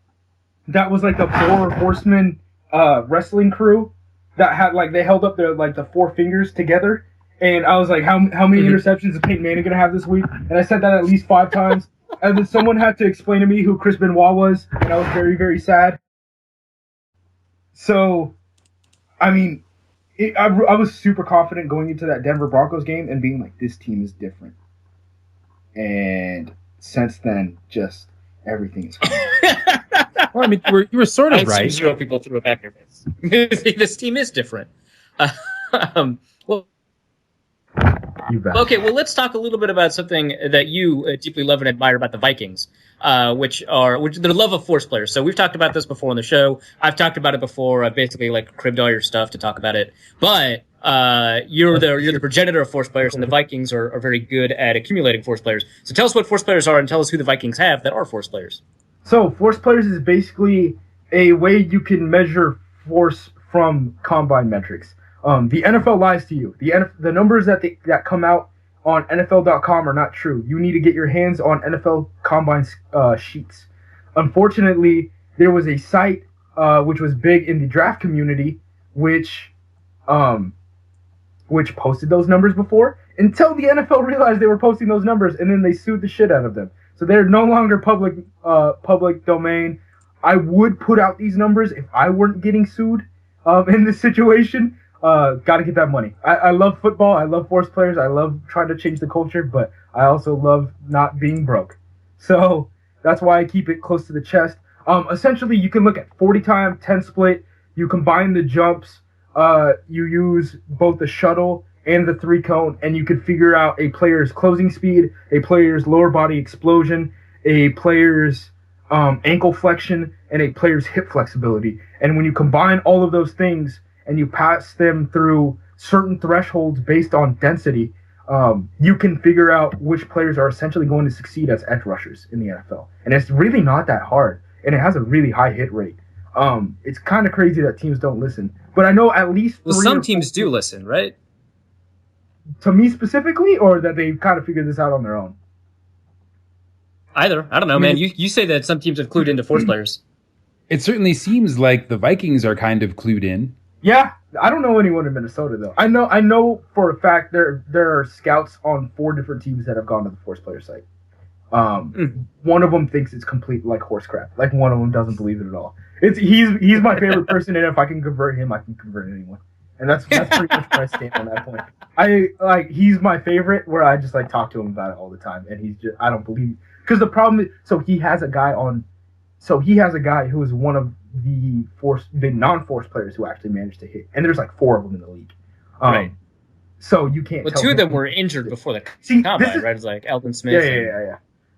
that was like the 4 horsemen wrestling crew that had like they held up their like the 4 fingers together, and I was like, how many interceptions is Peyton Manning gonna have this week? And I said that at least 5 times, and then someone had to explain to me who Chris Benoit was, and I was very, very sad. So, I mean, I was super confident going into that Denver Broncos game and being like, this team is different. And since then, just everything is fine. Well, I mean, you were sort of right. 0 people threw it back in your face. This team is different. Well, okay, well, let's talk a little bit about something that you deeply love and admire about the Vikings, which their love of force players. So we've talked about this before on the show. I've talked about it before. I basically like cribbed all your stuff to talk about it. But you're the progenitor of force players, and the Vikings are very good at accumulating force players. So tell us what force players are, and tell us who the Vikings have that are force players. So force players is basically a way you can measure force from combine metrics. The NFL lies to you. The numbers that come out on NFL.com are not true. You need to get your hands on NFL Combine sheets. Unfortunately, there was a site which was big in the draft community, which posted those numbers before, until the NFL realized they were posting those numbers, and then they sued the shit out of them. So they're no longer public domain. I would put out these numbers if I weren't getting sued in this situation. Got to get that money. I love football. I love force players. I love trying to change the culture, but I also love not being broke. So that's why I keep it close to the chest. Essentially, you can look at 40 time, 10 split. You combine the jumps. You use both the shuttle and the 3-cone, and you can figure out a player's closing speed, a player's lower body explosion, a player's ankle flexion, and a player's hip flexibility. And when you combine all of those things and you pass them through certain thresholds based on density, you can figure out which players are essentially going to succeed as edge rushers in the NFL. And it's really not that hard, and it has a really high hit rate. It's kind of crazy that teams don't listen. But I know at least some teams do listen, right? To me specifically, or that they kind of figured this out on their own? Either. I don't know, man. You say that some teams have clued into force players. It certainly seems like the Vikings are kind of clued in. Yeah, I don't know anyone in Minnesota though. I know for a fact there are scouts on 4 different teams that have gone to the force player site. One of them thinks it's complete like horse crap. Like one of them doesn't believe it at all. He's my favorite person, and if I can convert him, I can convert anyone. And that's pretty much where I stand on that point. He's my favorite, where I just like talk to him about it all the time, and I don't believe, because the problem is, he has a guy who is one of the non-force players who actually managed to hit, and there's like 4 of them in the league. Right. So you can't. Well, 2 of them were injured before the combine, right? It's like Alvin Smith. Yeah.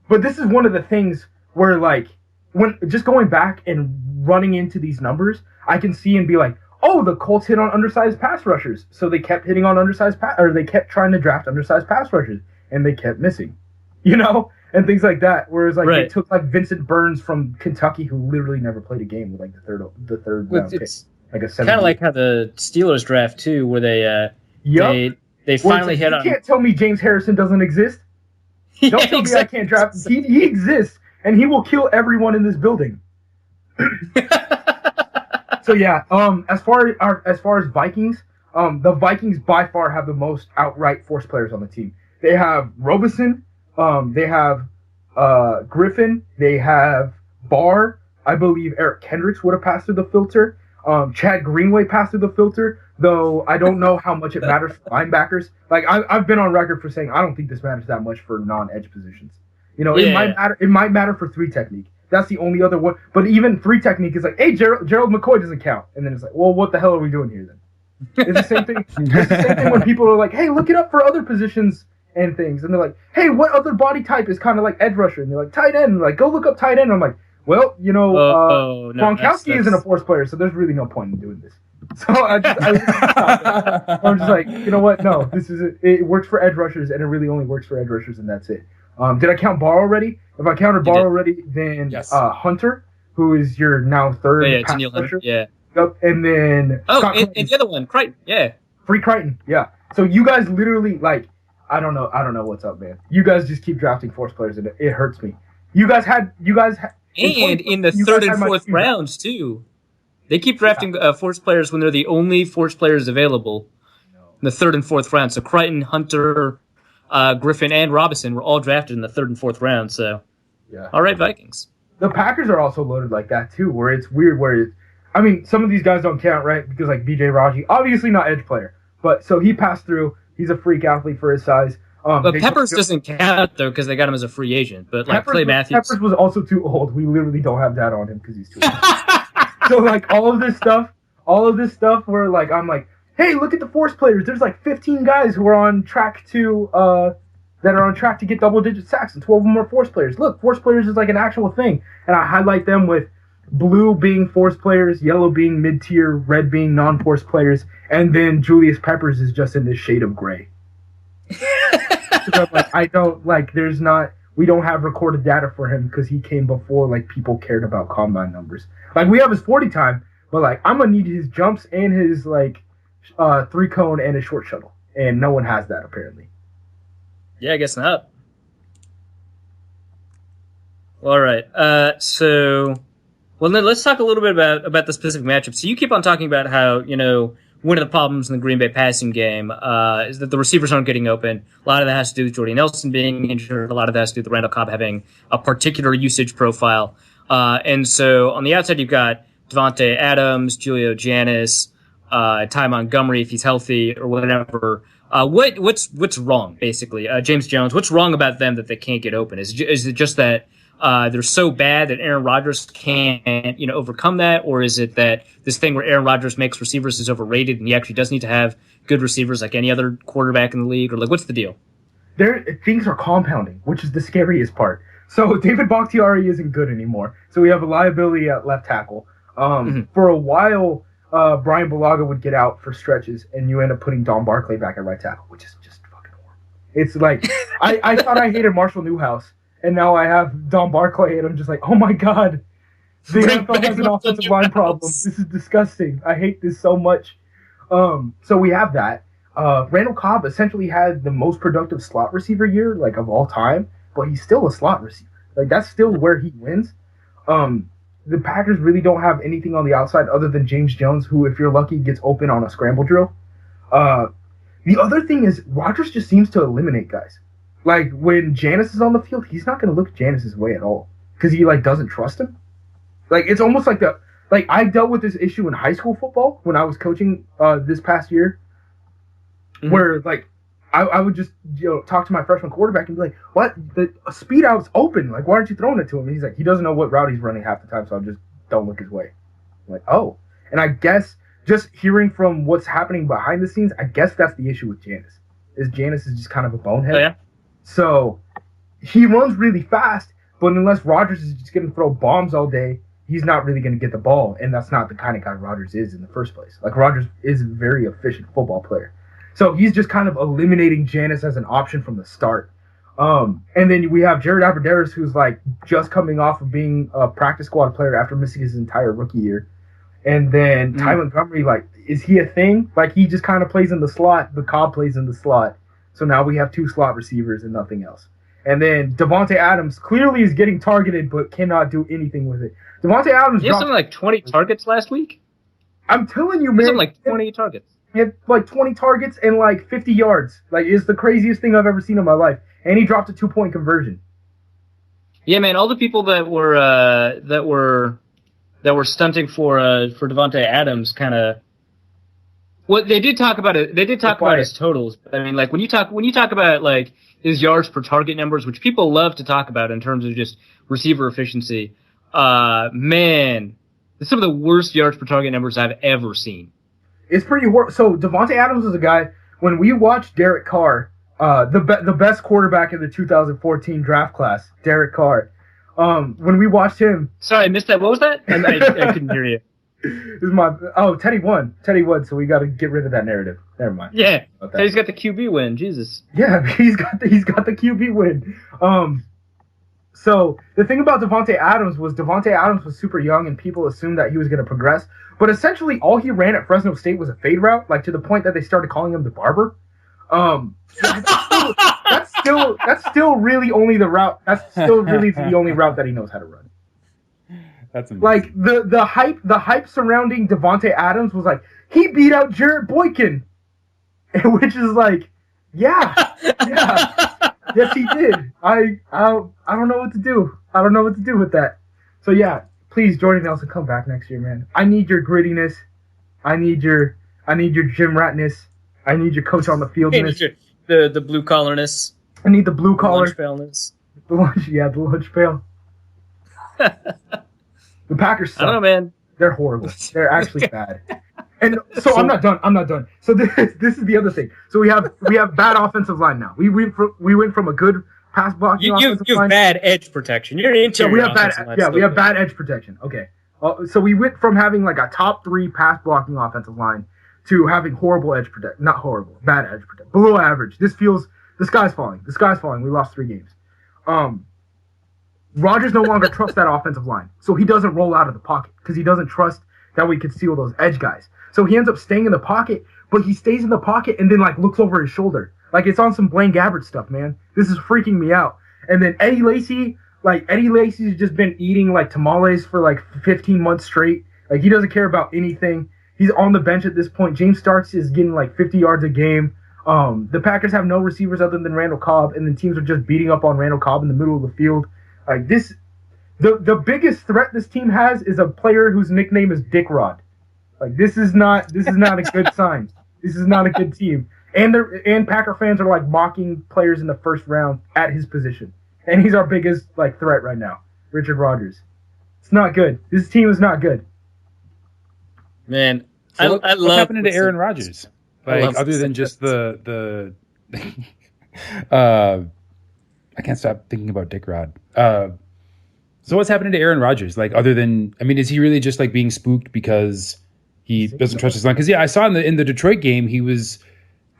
But this is one of the things where, like, when just going back and running into these numbers, I can see and be like, oh, the Colts hit on undersized pass rushers, so they kept hitting on they kept trying to draft undersized pass rushers, and they kept missing, and things like that. Whereas they took like Vincent Burns from Kentucky, who literally never played a game with like the third round pick, like a 7. Kind of like how the Steelers draft too, where they Yep. They finally hit on. You can't tell me James Harrison doesn't exist. Yeah, Don't tell me I can't draft. He exists, and he will kill everyone in this building. So yeah, as far as Vikings, the Vikings by far have the most outright force players on the team. They have Robeson, they have Griffin, they have Barr. I believe Eric Kendricks would have passed through the filter. Chad Greenway passed through the filter, though I don't know how much it matters for linebackers. Like I've been on record for saying I don't think this matters that much for non-edge positions. You know, it might matter. It might matter for 3 technique. That's the only other one. But even 3 technique is like, hey, Gerald McCoy doesn't count. And then it's like, well, what the hell are we doing here then? It's the same thing. It's the same thing when people are like, hey, look it up for other positions and things. And they're like, hey, what other body type is kind of like edge rusher? And they're like, tight end. And like, go look up tight end. And I'm like, well, you know, Gronkowski isn't a force player, so there's really no point in doing this. So I'm just like, you know what? No, this is it works for edge rushers, and it really only works for edge rushers, and that's it. Did I count Barr already? If I counted Barr already, then yes. Hunter, who is your now third pass rusher. Yeah. Yep. And then and the other one, Crichton. Yeah. Free Crichton. Yeah. So you guys literally like, I don't know what's up, man. You guys just keep drafting force players, and it hurts me. You guys had. And in the 3rd and 4th rounds too. They keep drafting force players when they're the only force players available. In the 3rd and 4th round. So Crichton, Hunter, Griffin, and Robinson were all drafted in the 3rd and 4th round. So, yeah. All right, Vikings. The Packers are also loaded like that too, where it's weird. I mean, some of these guys don't count, right? Because like B.J. Raji, obviously not edge player, but so he passed through. He's a freak athlete for his size. But Peppers doesn't count though because they got him as a free agent. But like Clay Matthews, Peppers was also too old. We literally don't have data on him because he's too old. So like all of this stuff where like I'm like, hey, look at the force players. There's like 15 guys who are on track to get double-digit sacks, and 12 of them are force players. Look, force players is like an actual thing, and I highlight them with blue being force players, yellow being mid-tier, red being non-force players, and then Julius Peppers is just in this shade of gray. We don't have recorded data for him because he came before like people cared about combine numbers. Like we have his 40 time, but like I'm gonna need his jumps and his like 3-cone and his short shuttle, and no one has that apparently. Yeah, I guess not. All right. Then let's talk a little bit about the specific matchup. So you keep on talking about how, you know, one of the problems in the Green Bay passing game is that the receivers aren't getting open. A lot of that has to do with Jordy Nelson being injured. A lot of that has to do with Randall Cobb having a particular usage profile. And so on the outside, you've got Devontae Adams, Julio Janis, Ty Montgomery if he's healthy or whatever. What's wrong, basically? James Jones, what's wrong about them that they can't get open? Is it just that they're so bad that Aaron Rodgers can't, overcome that? Or is it that this thing where Aaron Rodgers makes receivers is overrated and he actually does need to have good receivers like any other quarterback in the league? Or like, what's the deal? Things are compounding, which is the scariest part. So David Bakhtiari isn't good anymore. So we have a liability at left tackle. For a while, Brian Bulaga would get out for stretches, and you end up putting Don Barclay back at right tackle, which is just fucking horrible. It's like, I thought I hated Marshall Newhouse, and now I have Don Barclay, and I'm just like, oh my god, the NFL has an offensive line problem. This is disgusting. I hate this so much. So we have that. Randall Cobb essentially had the most productive slot receiver year, like, of all time, but he's still a slot receiver. Like, that's still where he wins. The Packers really don't have anything on the outside other than James Jones, who, if you're lucky, gets open on a scramble drill. The other thing is Rodgers just seems to eliminate guys. Like, when Janis is on the field, he's not going to look Janis's way at all because he, like, doesn't trust him. Like, it's almost like I dealt with this issue in high school football when I was coaching this past year, where, like, I would just, talk to my freshman quarterback and be like, what? The speed out's open. Like, why aren't you throwing it to him? And he's like, he doesn't know what route he's running half the time, so I just don't look his way. I'm like, oh. And I guess just hearing from what's happening behind the scenes, I guess that's the issue with Janis. Janis is just kind of a bonehead. Oh, yeah? So he runs really fast, but unless Rodgers is just going to throw bombs all day, he's not really going to get the ball, and that's not the kind of guy Rodgers is in the first place. Like, Rodgers is a very efficient football player. So he's just kind of eliminating Janis as an option from the start. And then we have Jared Abbrederis, who's like just coming off of being a practice squad player after missing his entire rookie year. And then Ty Montgomery, like, is he a thing? Like, he just kind of plays in the slot, but Cobb plays in the slot. So now we have 2 slot receivers and nothing else. And then Devontae Adams clearly is getting targeted, but cannot do anything with it. Devontae Adams had something like 20 targets last week? I'm telling you, man. Something like 20 targets. He had like 20 targets and like 50 yards. Like, it's the craziest thing I've ever seen in my life. And he dropped a 2-point conversion. Yeah, man. All the people that were stunting for Devontae Adams kind of. Well, they did talk about it. They did talk about his totals. But I mean, like when you talk about like his yards per target numbers, which people love to talk about in terms of just receiver efficiency. Man, it's some of the worst yards per target numbers I've ever seen. It's pretty horrible. So Devontae Adams is a guy. When we watched Derek Carr, the best quarterback in the 2014 draft class, Derek Carr. When we watched him. Sorry, I missed that. What was that? I couldn't hear you. Teddy won. So we got to get rid of that narrative. Never mind. Yeah, he's got the QB win. Jesus. Yeah, he's got the QB win. So the thing about Devontae Adams was super young, and people assumed that he was going to progress. But essentially, all he ran at Fresno State was a fade route, like to the point that they started calling him the barber. That's still really only the route. That's still really the only route that he knows how to run. That's amazing. Like the hype surrounding Devontae Adams was like he beat out Jarrett Boykin, which is like, yeah, yes he did. I don't know what to do. I don't know what to do with that. So yeah, please Jordy Nelson, come back next year, man. I need your grittiness. I need your gym ratness. I need your coach on the fieldness. The blue collarness. I need the blue collar. The lunch pailness. The lunch pail. The Packers suck. I don't know, man. They're horrible. They're actually bad. And so I'm not done. So this is the other thing. So we have bad offensive line now. We went from a good pass blocking offensive line. You have bad edge protection. You're an interior. We have bad edge protection. Okay. So we went from having like a top 3 pass blocking offensive line to having horrible edge protection. Not horrible, bad edge protection. Below average. The sky's falling. We lost 3 games. Rodgers no longer trusts that offensive line, so he doesn't roll out of the pocket because he doesn't trust that we can steal those edge guys. So he ends up staying in the pocket, but he stays in the pocket and then like looks over his shoulder. Like it's on some Blaine Gabbert stuff, man. This is freaking me out. And then Eddie Lacy's just been eating like tamales for like 15 months straight. Like he doesn't care about anything. He's on the bench at this point. James Starks is getting like 50 yards a game. The Packers have no receivers other than Randall Cobb, and then teams are just beating up on Randall Cobb in the middle of the field. Like this, the biggest threat this team has is a player whose nickname is Dick Rod. Like this is not a good sign. This is not a good team. And Packer fans are like mocking players in the first round at his position, and he's our biggest like threat right now, Richard Rodgers. It's not good. This team is not good. Man, so I love what's happening to Aaron Rodgers. Like other than just the I can't stop thinking about Dick Rod. So what's happening to Aaron Rodgers? Like other than, I mean, is he really just like being spooked because he doesn't trust his line? Because yeah, I saw in the Detroit game he was.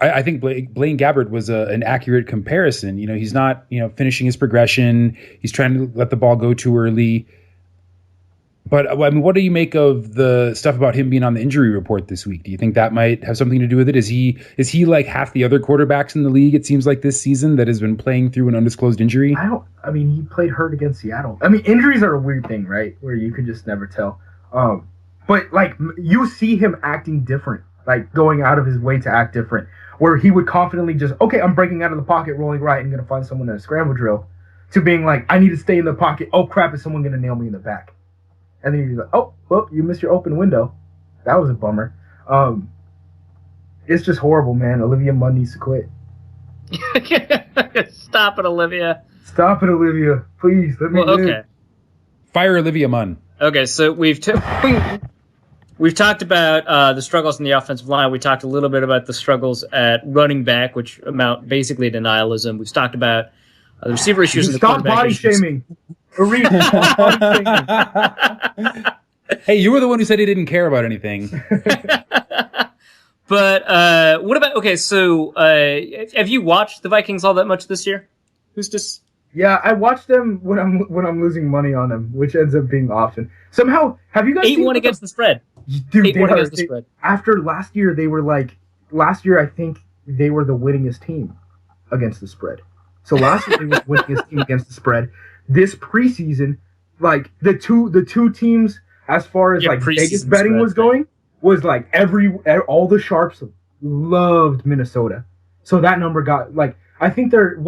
I think Blaine Gabbert was an accurate comparison. You know, he's not finishing his progression. He's trying to let the ball go too early. But I mean, what do you make of the stuff about him being on the injury report this week? Do you think that might have something to do with it? Is he like half the other quarterbacks in the league, it seems like this season, that has been playing through an undisclosed injury? I mean, he played hurt against Seattle. I mean, injuries are a weird thing, right? Where you can just never tell. But like you see him acting different, like going out of his way to act different, where he would confidently just, okay, I'm breaking out of the pocket, rolling right, and going to find someone in a scramble drill, to being like, I need to stay in the pocket. Oh crap, is someone going to nail me in the back? And then you're like, oh, well, you missed your open window. That was a bummer. It's just horrible, man. Olivia Munn needs to quit. Stop it, Olivia. Stop it, Olivia. Please, let me live. Okay. Fire Olivia Munn. Okay, so we've talked about the struggles in the offensive line. We talked a little bit about the struggles at running back, which amount basically to nihilism. We've talked about the receiver issues in the quarterback. Stop body shaming. Hey, you were the one who said he didn't care about anything. But what about? Okay, so have you watched the Vikings all that much this year? Who's just? Yeah, I watch them when I'm losing money on them, which ends up being often. Somehow, have you guys 8-1 against the spread? Dude, after last year, they were like, I think they were the winningest team against the spread. So last year they were the winningest team against the spread. This preseason, like the two teams as far as like Vegas betting was going, was like all the sharps loved Minnesota. So that number got like, I think their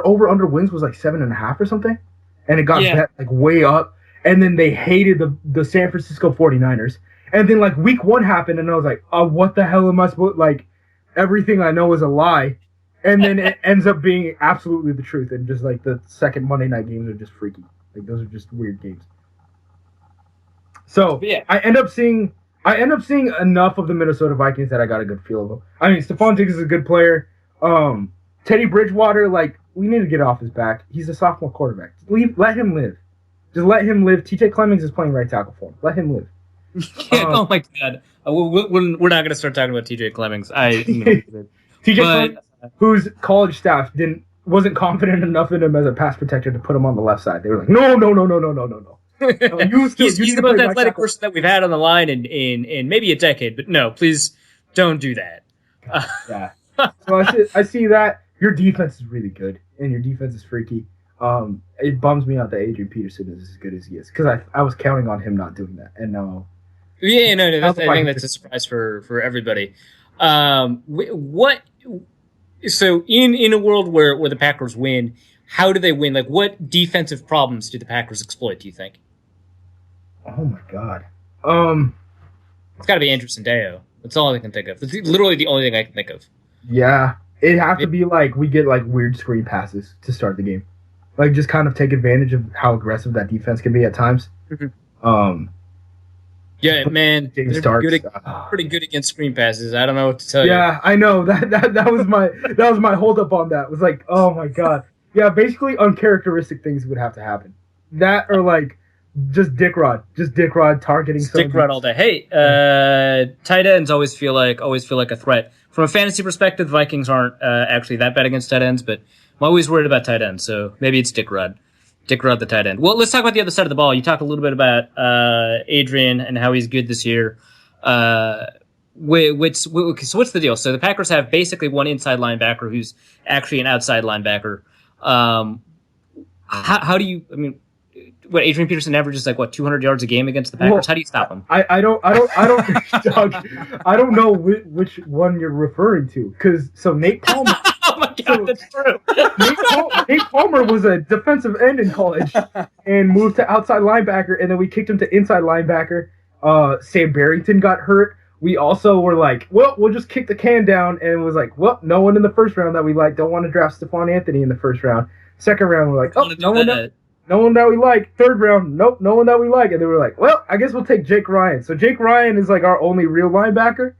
over under wins was like 7.5 or something, and it got bet like way up. And then they hated the San Francisco 49ers. And then, like, week 1 happened, and I was like, oh, what the hell am I supposed... Like, everything I know is a lie. And then it ends up being absolutely the truth. And just, like, the second Monday night games are just freaky. Like, those are just weird games. So, I end up seeing enough of the Minnesota Vikings that I got a good feel of them. I mean, Stephon Diggs is a good player. Teddy Bridgewater, like, we need to get off his back. He's a sophomore quarterback. Let him live. Just let him live. TJ Clemmings is playing right tackle for him. Let him live. Oh my God, we're not going to start talking about TJ Clemmings. TJ Clemmings, whose college staff wasn't confident enough in him as a pass protector to put him on the left side. They were like, no. He's the most athletic person that we've had on the line in maybe a decade. But no, please don't do that. Yeah. So I see that your defense is really good and your defense is freaky. It bums me out that Adrian Peterson is as good as he is because I was counting on him not doing that, and no. Yeah, no. I think that's a surprise for everybody. So in a world where the Packers win, how do they win? Like, what defensive problems do the Packers exploit? Do you think? Oh my God. It's got to be Andrew Sandeo. That's all I can think of. It's literally the only thing I can think of. Yeah, it'd have to be like we get like weird screen passes to start the game. Like, just kind of take advantage of how aggressive that defense can be at times. Mm-hmm. Yeah, man, they're pretty good against screen passes. I don't know what to tell you. Yeah, I know that was my holdup on that. It was like, oh my God, yeah, basically uncharacteristic things would have to happen. That or like just Dick Rod targeting. Dick Rod all day. Hey, tight ends always feel like a threat from a fantasy perspective. The Vikings aren't actually that bad against tight ends, but I'm always worried about tight ends, so maybe it's Dick Rod, the tight end. Well, let's talk about the other side of the ball. You talked a little bit about Adrian and how he's good this year. So what's the deal? So the Packers have basically one inside linebacker who's actually an outside linebacker. How do you? I mean, what Adrian Peterson averages like 200 yards a game against the Packers? Well, how do you stop him? I don't Doug, I don't know which one you're referring to because Nate Palmer. Oh my God, that's true. Nate Palmer was a defensive end in college and moved to outside linebacker, and then we kicked him to inside linebacker. Sam Barrington got hurt. We also were like, well, we'll just kick the can down, and it was like, well, no one in the first round that we like. Don't want to draft Stephon Anthony in the first round. Second round, we're like, oh, no one that we like. Third round, nope, no one that we like. And then we're like, well, I guess we'll take Jake Ryan. So Jake Ryan is like our only real linebacker.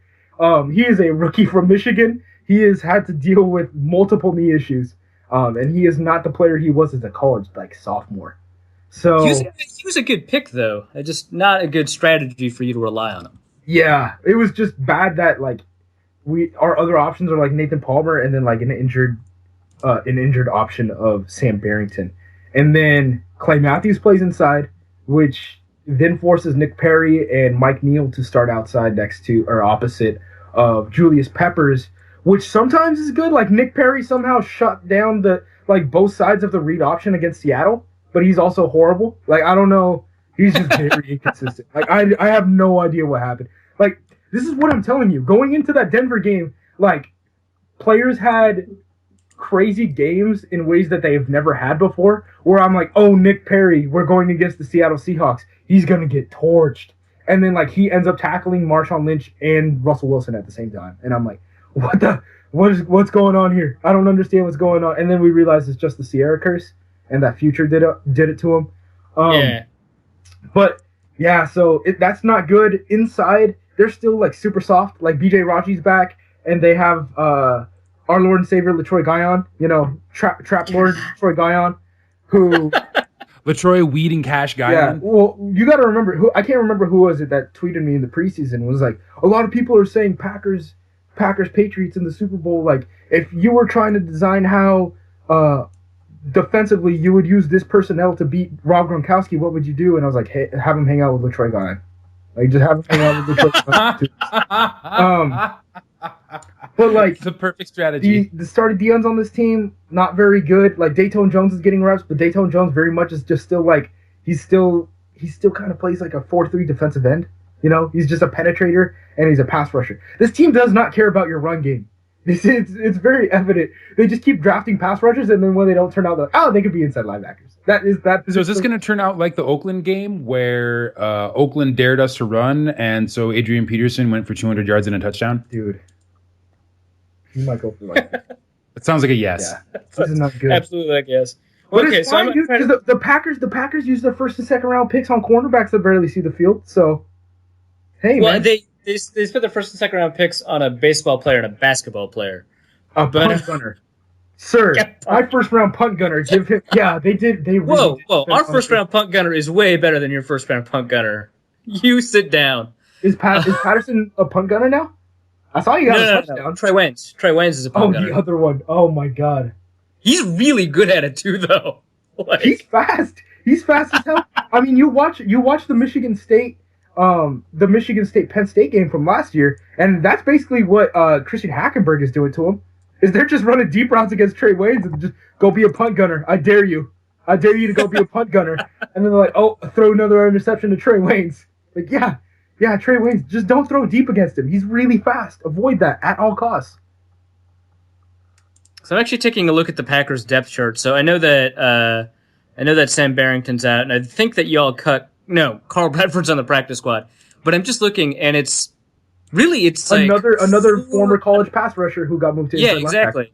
He is a rookie from Michigan. He has had to deal with multiple knee issues, and he is not the player he was as a college sophomore. So he was a good pick though, just not a good strategy for you to rely on him. Yeah, it was just bad that our other options are like Nathan Palmer and then like an injured option of Sam Barrington, and then Clay Matthews plays inside, which then forces Nick Perry and Mike Neal to start outside next to or opposite of Julius Peppers. Which sometimes is good. Like Nick Perry somehow shut down both sides of the read option against Seattle, but he's also horrible. Like, I don't know. He's just very inconsistent. Like, I have no idea what happened. Like, this is what I'm telling you. Going into that Denver game, like, players had crazy games in ways that they've never had before, where I'm like, oh, Nick Perry, we're going against the Seattle Seahawks. He's going to get torched. And then, he ends up tackling Marshawn Lynch and Russell Wilson at the same time. And I'm like, what's going on here? I don't understand what's going on. And then we realize it's just the Sierra curse, and that Future did it to him. Yeah. But yeah, so that's not good. Inside, they're still super soft. Like BJ Raji's back, and they have our Lord and Savior LaTroy Guion, Trap Lord LaTroy Guion, who LaTroy Weed and Cash Guion. Yeah, well, you got to remember I can't remember who was it that tweeted me in the preseason. Was like, a lot of people are saying Packers Patriots in the Super Bowl. Like, if you were trying to design how defensively you would use this personnel to beat Rob Gronkowski, what would you do? And I was like, hey, have him hang out with LaTroy Guion. Like, just have him hang out with the But, like... the perfect strategy. The starting Deion's on this team, not very good. Like, Dayton Jones is getting reps, but Dayton Jones very much is just still, like... He still kind of plays like a 4-3 defensive end. You know? He's just a penetrator, and he's a pass rusher. This team does not care about your run game. It's very evident. They just keep drafting pass rushers, and then when they don't turn out, they're like, oh, they could be inside linebackers. So is this going to turn out like the Oakland game where Oakland dared us to run, and so Adrian Peterson went for 200 yards and a touchdown? Dude. You might go for like that. It sounds like a yes. Yeah. This is not good. Absolutely like yes. But okay, so the Packers use their first and second round picks on cornerbacks that barely see the field, so hey, man. They spent their first and second round picks on a baseball player and a basketball player. A punt gunner. Sir, my first round punt gunner. Give him. Yeah, they did. They whoa. Our first round punt gunner is way better than your first round punt gunner. You sit down. Is Patterson a punt gunner now? I saw you got a touchdown. No. Trey Waynes is a punt gunner. Oh, the other one. Oh my God. He's really good at it too, though. Like... He's fast. He's fast as hell. I mean, you watch the Michigan State Penn State game from last year, and that's basically what Christian Hackenberg is doing to him. Is they're just running deep routes against Trey Waynes and just go be a punt gunner. I dare you to go be a punt gunner. And then they're like, oh, throw another interception to Trey Waynes. Like, yeah, Trey Waynes, just don't throw deep against him. He's really fast. Avoid that at all costs. So I'm actually taking a look at the Packers depth chart. So I know that Sam Barrington's out, and I think that y'all Carl Bradford's on the practice squad. But I'm just looking, and it's like another former college pass rusher who got moved to inside exactly.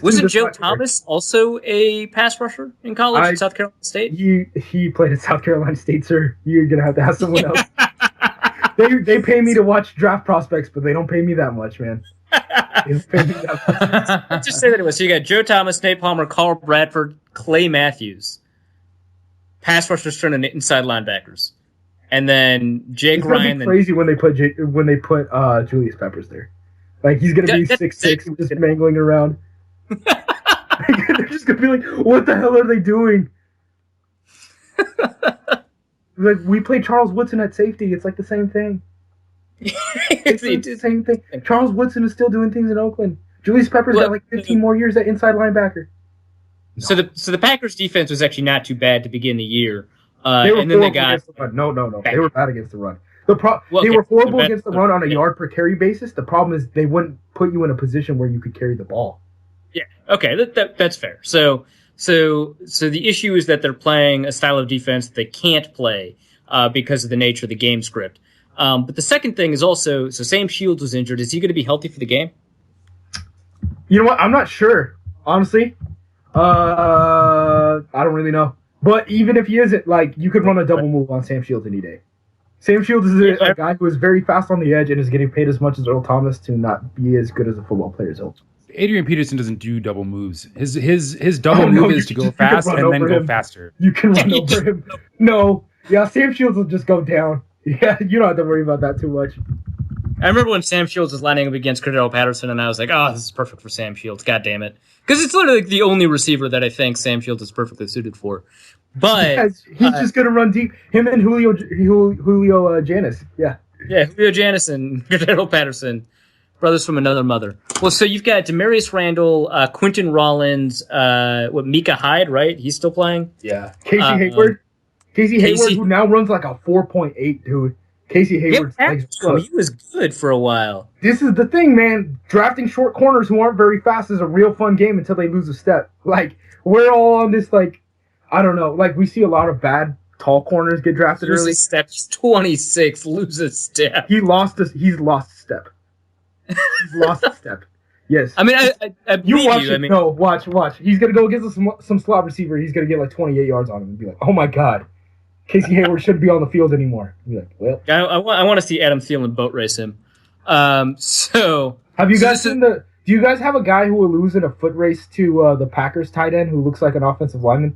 Wasn't Joe Thomas also a pass rusher in college at South Carolina State? He played at South Carolina State, sir. You're gonna have to ask someone else. They pay me to watch draft prospects, but they don't pay me that much, man. Let's just say that it was. So you got Joe Thomas, Nate Palmer, Carl Bradford, Clay Matthews. Pass rushers turn into inside linebackers. And then Jake Ryan. It's crazy when they put Julius Peppers there. Like, he's gonna be 6'6", just mangling around. They're just gonna be like, "What the hell are they doing?" Like, we played Charles Woodson at safety. It's like the same thing. It's the same thing. Charles Woodson is still doing things in Oakland. Julius Peppers got like 15 more years at inside linebacker. No. So the Packers defense was actually not too bad to begin the year. They were horrible against the run. No. They were bad against the run. They were horrible against the run on a yard per carry basis. The problem is they wouldn't put you in a position where you could carry the ball. Yeah. Okay. That's fair. So the issue is that they're playing a style of defense that they can't play because of the nature of the game script. But the second thing is also, so Sam Shields was injured. Is he going to be healthy for the game? You know what? I'm not sure. Honestly, I don't really know. But even if he isn't, like, you could run a double move on Sam Shields any day. Sam Shields is a guy who is very fast on the edge and is getting paid as much as Earl Thomas to not be as good as a football player is. Adrian Peterson doesn't do double moves. His double move is to go fast and then go faster. You can run over him. No. Yeah, Sam Shields will just go down. Yeah, you don't have to worry about that too much. I remember when Sam Shields was lining up against Cordell Patterson, and I was like, oh, this is perfect for Sam Shields. God damn it. Because it's literally the only receiver that I think Sam Shields is perfectly suited for. But he's just going to run deep. Him and Julio Janis. Yeah. Yeah, Julio Janis and Cordell Patterson. Brothers from another mother. Well, so you've got Demarius Randall, Quentin Rollins, Micah Hyde, right? He's still playing? Yeah. Casey Hayward. Casey Hayward, who now runs like a 4.8, dude. Casey Hayward's legs are good. He was good for a while. This is the thing, man. Drafting short corners who aren't very fast is a real fun game until they lose a step. Like, we're all on this, like, I don't know. Like, we see a lot of bad tall corners get drafted early. He's 26, lose a step. He's lost a step. He's lost a step. Yes. I mean, I you watch you. it. I mean, no, watch. He's going to go against some slot receiver. He's going to get like 28 yards on him and be like, oh my God. Casey Hayward shouldn't be on the field anymore. Be like, well, I want to see Adam Thielen boat race him. So have you guys seen do you guys have a guy who will lose in a foot race to the Packers tight end who looks like an offensive lineman?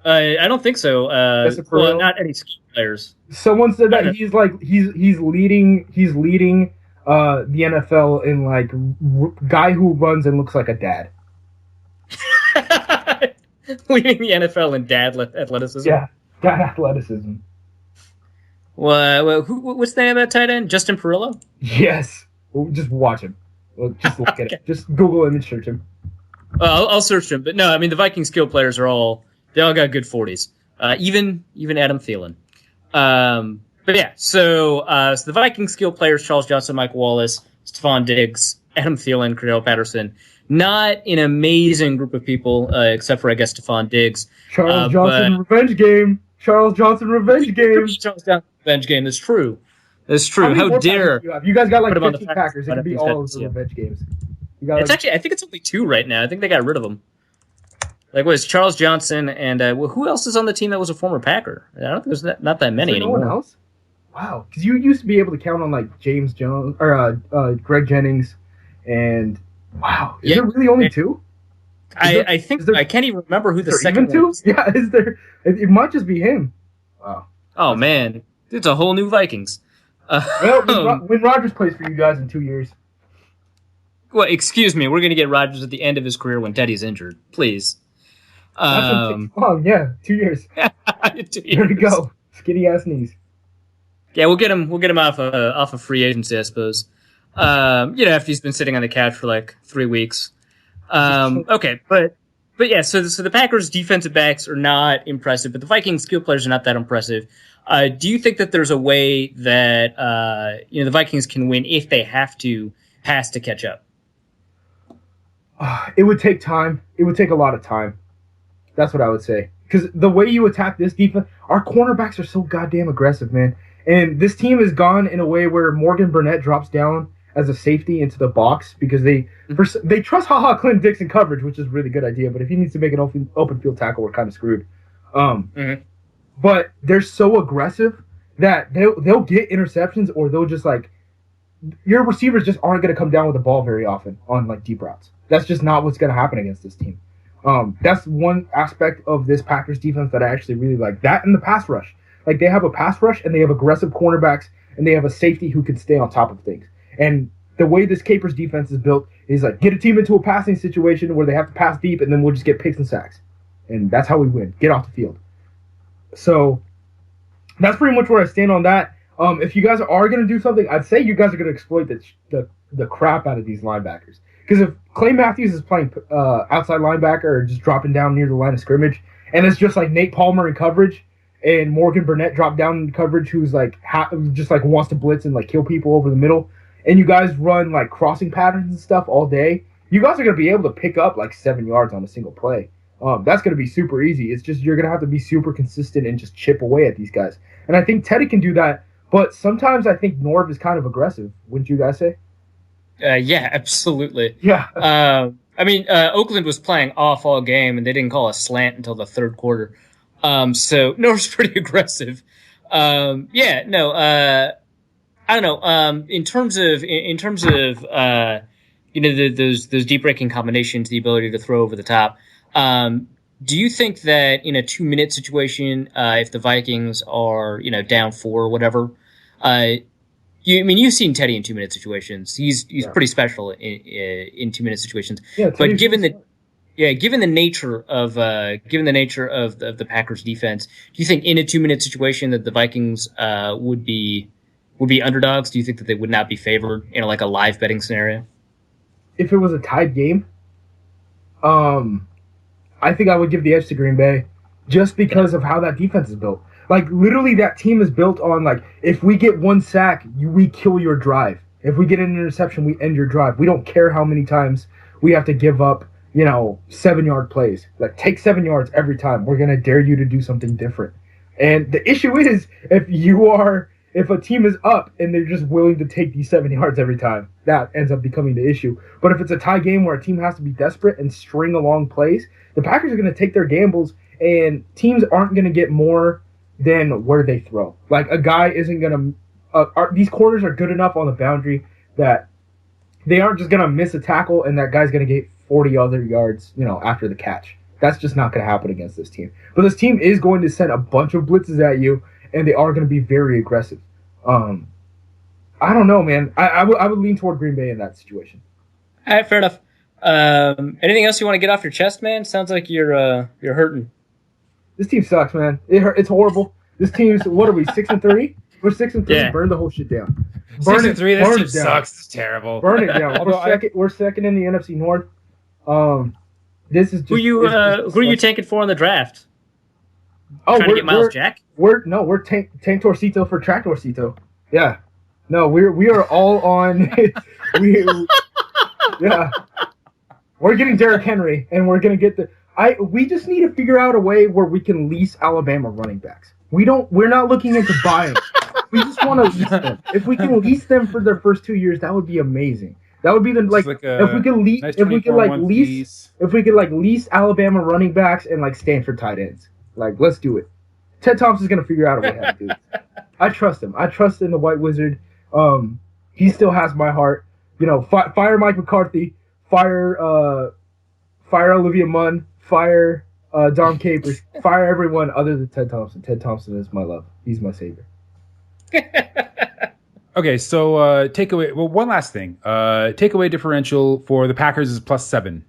I don't think so. Well, not any skill players. Someone said that he's leading the NFL in like guy who runs and looks like a dad. Leading the NFL in dad athleticism. Yeah. That athleticism. Well, what's the name of that tight end? Justin Perillo? Yes. Well, just watch him. Well, just look at it. Just Google him and search him. I'll search him. But no, I mean, the Viking skill players they all got good 40s. Even Adam Thielen. But yeah, so the Viking skill players, Charles Johnson, Mike Wallace, Stephon Diggs, Adam Thielen, Cordell Patterson. Not an amazing group of people, except for, I guess, Stephon Diggs. Charles Johnson revenge game. Charles Johnson revenge game. Charles Johnson revenge game. That's true. That's true. How dare you guys got like 50 Packers. It could be all of the revenge games. It's actually, I think it's only 2 right now. I think they got rid of them. Like, what is Charles Johnson and who else is on the team that was a former Packer? I don't think there's not that many anymore. No one else? Wow, because you used to be able to count on like James Jones or Greg Jennings, and wow, is there really only 2? I think I can't even remember who the second one was. Yeah, is there? It might just be him. Wow. Oh man, it's a whole new Vikings. Well, when Rodgers plays for you guys in 2 years. Well, excuse me, we're going to get Rodgers at the end of his career when Teddy's injured. Please. Yeah, 2 years. 2 years. There we go. Skinny ass knees. Yeah, we'll get him off of free agency, I suppose. After he's been sitting on the couch for like 3 weeks. Okay, but yeah, so the Packers defensive backs are not impressive, but the Vikings skill players are not that impressive. Do you think that there's a way that the Vikings can win if they have to pass to catch up? It would take time. It would take a lot of time. That's what I would say. Because the way you attack this defense, our cornerbacks are so goddamn aggressive, man. And this team has gone in a way where Morgan Burnett drops down as a safety into the box because they trust Clinton Dixon coverage, which is a really good idea. But if he needs to make an open field tackle, we're kind of screwed. But they're so aggressive that they'll get interceptions, or they'll just like your receivers just aren't going to come down with the ball very often on like deep routes. That's just not what's going to happen against this team. That's one aspect of this Packers defense that I actually really like. That and the pass rush. Like, they have a pass rush, and they have aggressive cornerbacks, and they have a safety who can stay on top of things. And the way this Capers defense is built is, like, get a team into a passing situation where they have to pass deep, and then we'll just get picks and sacks. And that's how we win. Get off the field. So that's pretty much where I stand on that. If you guys are going to do something, I'd say you guys are going to exploit the crap out of these linebackers. Because if Clay Matthews is playing outside linebacker or just dropping down near the line of scrimmage, and it's just like Nate Palmer in coverage, and Morgan Burnett dropped down in coverage, who's like just like wants to blitz and like kill people over the middle, and you guys run like crossing patterns and stuff all day, you guys are going to be able to pick up like 7 yards on a single play. That's going to be super easy. It's just you're going to have to be super consistent and just chip away at these guys. And I think Teddy can do that, but sometimes I think Norv is kind of aggressive. Wouldn't you guys say? Yeah, absolutely. Yeah. Oakland was playing off all game, and they didn't call a slant until the third quarter. So North's pretty aggressive. I don't know. In terms of those deep breaking combinations, the ability to throw over the top. Do you think that in a 2-minute situation, if the Vikings are down 4 or whatever, you've seen Teddy in 2-minute situations. He's pretty special in 2-minute situations. Yeah, but given the nature of the Packers defense, do you think in a 2-minute situation that the Vikings would be underdogs? Do you think that they would not be favored in like a live betting scenario? If it was a tied game, I think I would give the edge to Green Bay just because of how that defense is built. Like, literally, that team is built on, like, if we get 1 sack, we kill your drive. If we get an interception, we end your drive. We don't care how many times we have to give up, 7-yard plays. Like, take 7 yards every time. We're going to dare you to do something different. And the issue is, if a team is up and they're just willing to take these 7 yards every time, that ends up becoming the issue. But if it's a tie game where a team has to be desperate and string along plays, the Packers are going to take their gambles, and teams aren't going to get more than where they throw. Like, a guy isn't going to... these corners are good enough on the boundary that they aren't just going to miss a tackle and that guy's going to get 40 other yards, after the catch. That's just not going to happen against this team. But this team is going to send a bunch of blitzes at you, and they are going to be very aggressive. I don't know, man. I would lean toward Green Bay in that situation. All right, fair enough. Anything else you want to get off your chest, man? Sounds like you're hurting. This team sucks, man. It's horrible. This team's, what are we, 6-3? We're 6-3. Yeah. Burn the whole shit down. 6-3. This team sucks. It's terrible. Burn it down. We're second in the NFC North. This is just, who are you tanking for in the draft? Trying to get Miles Jack? We're Tank Torcito for Track Torcito. Yeah. No, we are all on. Yeah. We're getting Derrick Henry, and we're gonna get we just need to figure out a way where we can lease Alabama running backs. We're not looking into buying. We just want to lease them. If we can lease them for their first 2 years, that would be amazing. That would be if we could lease Alabama running backs and like Stanford tight ends. Like, let's do it. Ted Thompson's gonna figure out a way how to do it. I trust him. I trust in the White Wizard. He still has my heart. Fire Mike McCarthy. Fire Olivia Munn. Fire Dom Capers. Fire everyone other than Ted Thompson. Ted Thompson is my love. He's my savior. Okay, so takeaway. Well, one last thing. Takeaway differential for the Packers is +7.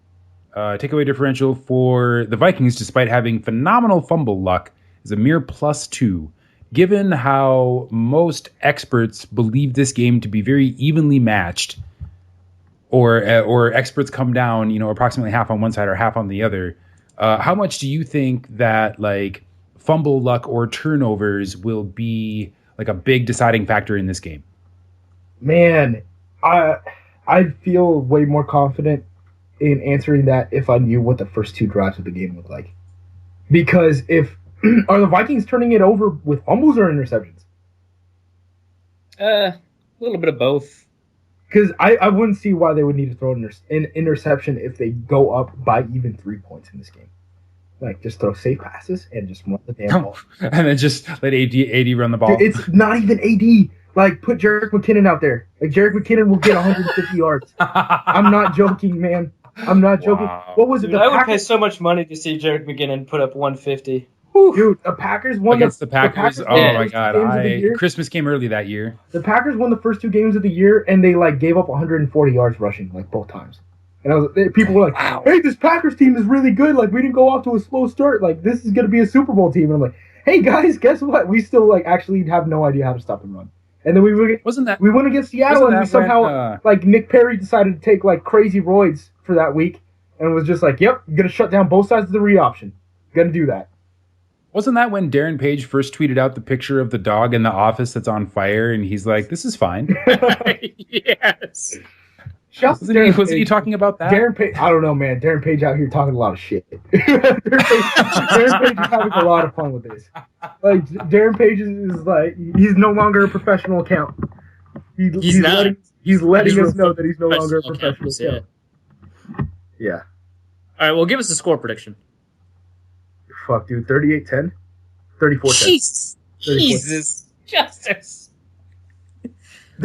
Takeaway differential for the Vikings, despite having phenomenal fumble luck, is a mere +2. Given how most experts believe this game to be very evenly matched, or experts come down, approximately half on one side or half on the other, how much do you think that like fumble luck or turnovers will be like a big deciding factor in this game? Man, I feel way more confident in answering that if I knew what the first 2 drives of the game looked like. Because are the Vikings turning it over with fumbles or interceptions? A little bit of both. Because I wouldn't see why they would need to throw an interception if they go up by even 3 points in this game. Like, just throw safe passes and just run the damn ball. And then just let AD run the ball. Dude, it's not even AD. Like, put Jerick McKinnon out there. Like, Jerick McKinnon will get 150 yards. I'm not joking, man. I'm not joking. Wow. What was it? Dude, I would pay so much money to see Jerick McKinnon put up 150. Dude, the Packers won against the Packers. Oh my God! Christmas came early that year. The Packers won the first 2 games of the year, and they like gave up 140 yards rushing like both times. And people were like, wow. "Hey, this Packers team is really good. Like, we didn't go off to a slow start. Like, this is gonna be a Super Bowl team." And I'm like, "Hey guys, guess what? We still like actually have no idea how to stop the run." And then we went against Seattle, and we somehow like Nick Perry decided to take like crazy roids for that week, and was just like, "Yep, gonna shut down both sides of the read option. Gonna do that." Wasn't that when Darren Page first tweeted out the picture of the dog in the office that's on fire, and he's like, "This is fine." Yes. Wasn't he talking about that? Darren Page, I don't know, man. Darren Page out here talking a lot of shit. Darren Page is having a lot of fun with this. Like, Darren Page is like, he's no longer a professional account. He's letting us know that he's no longer a professional account. Yeah. All right, well, give us a score prediction. Fuck, dude. 38-10? 34-10. Jesus. Justice.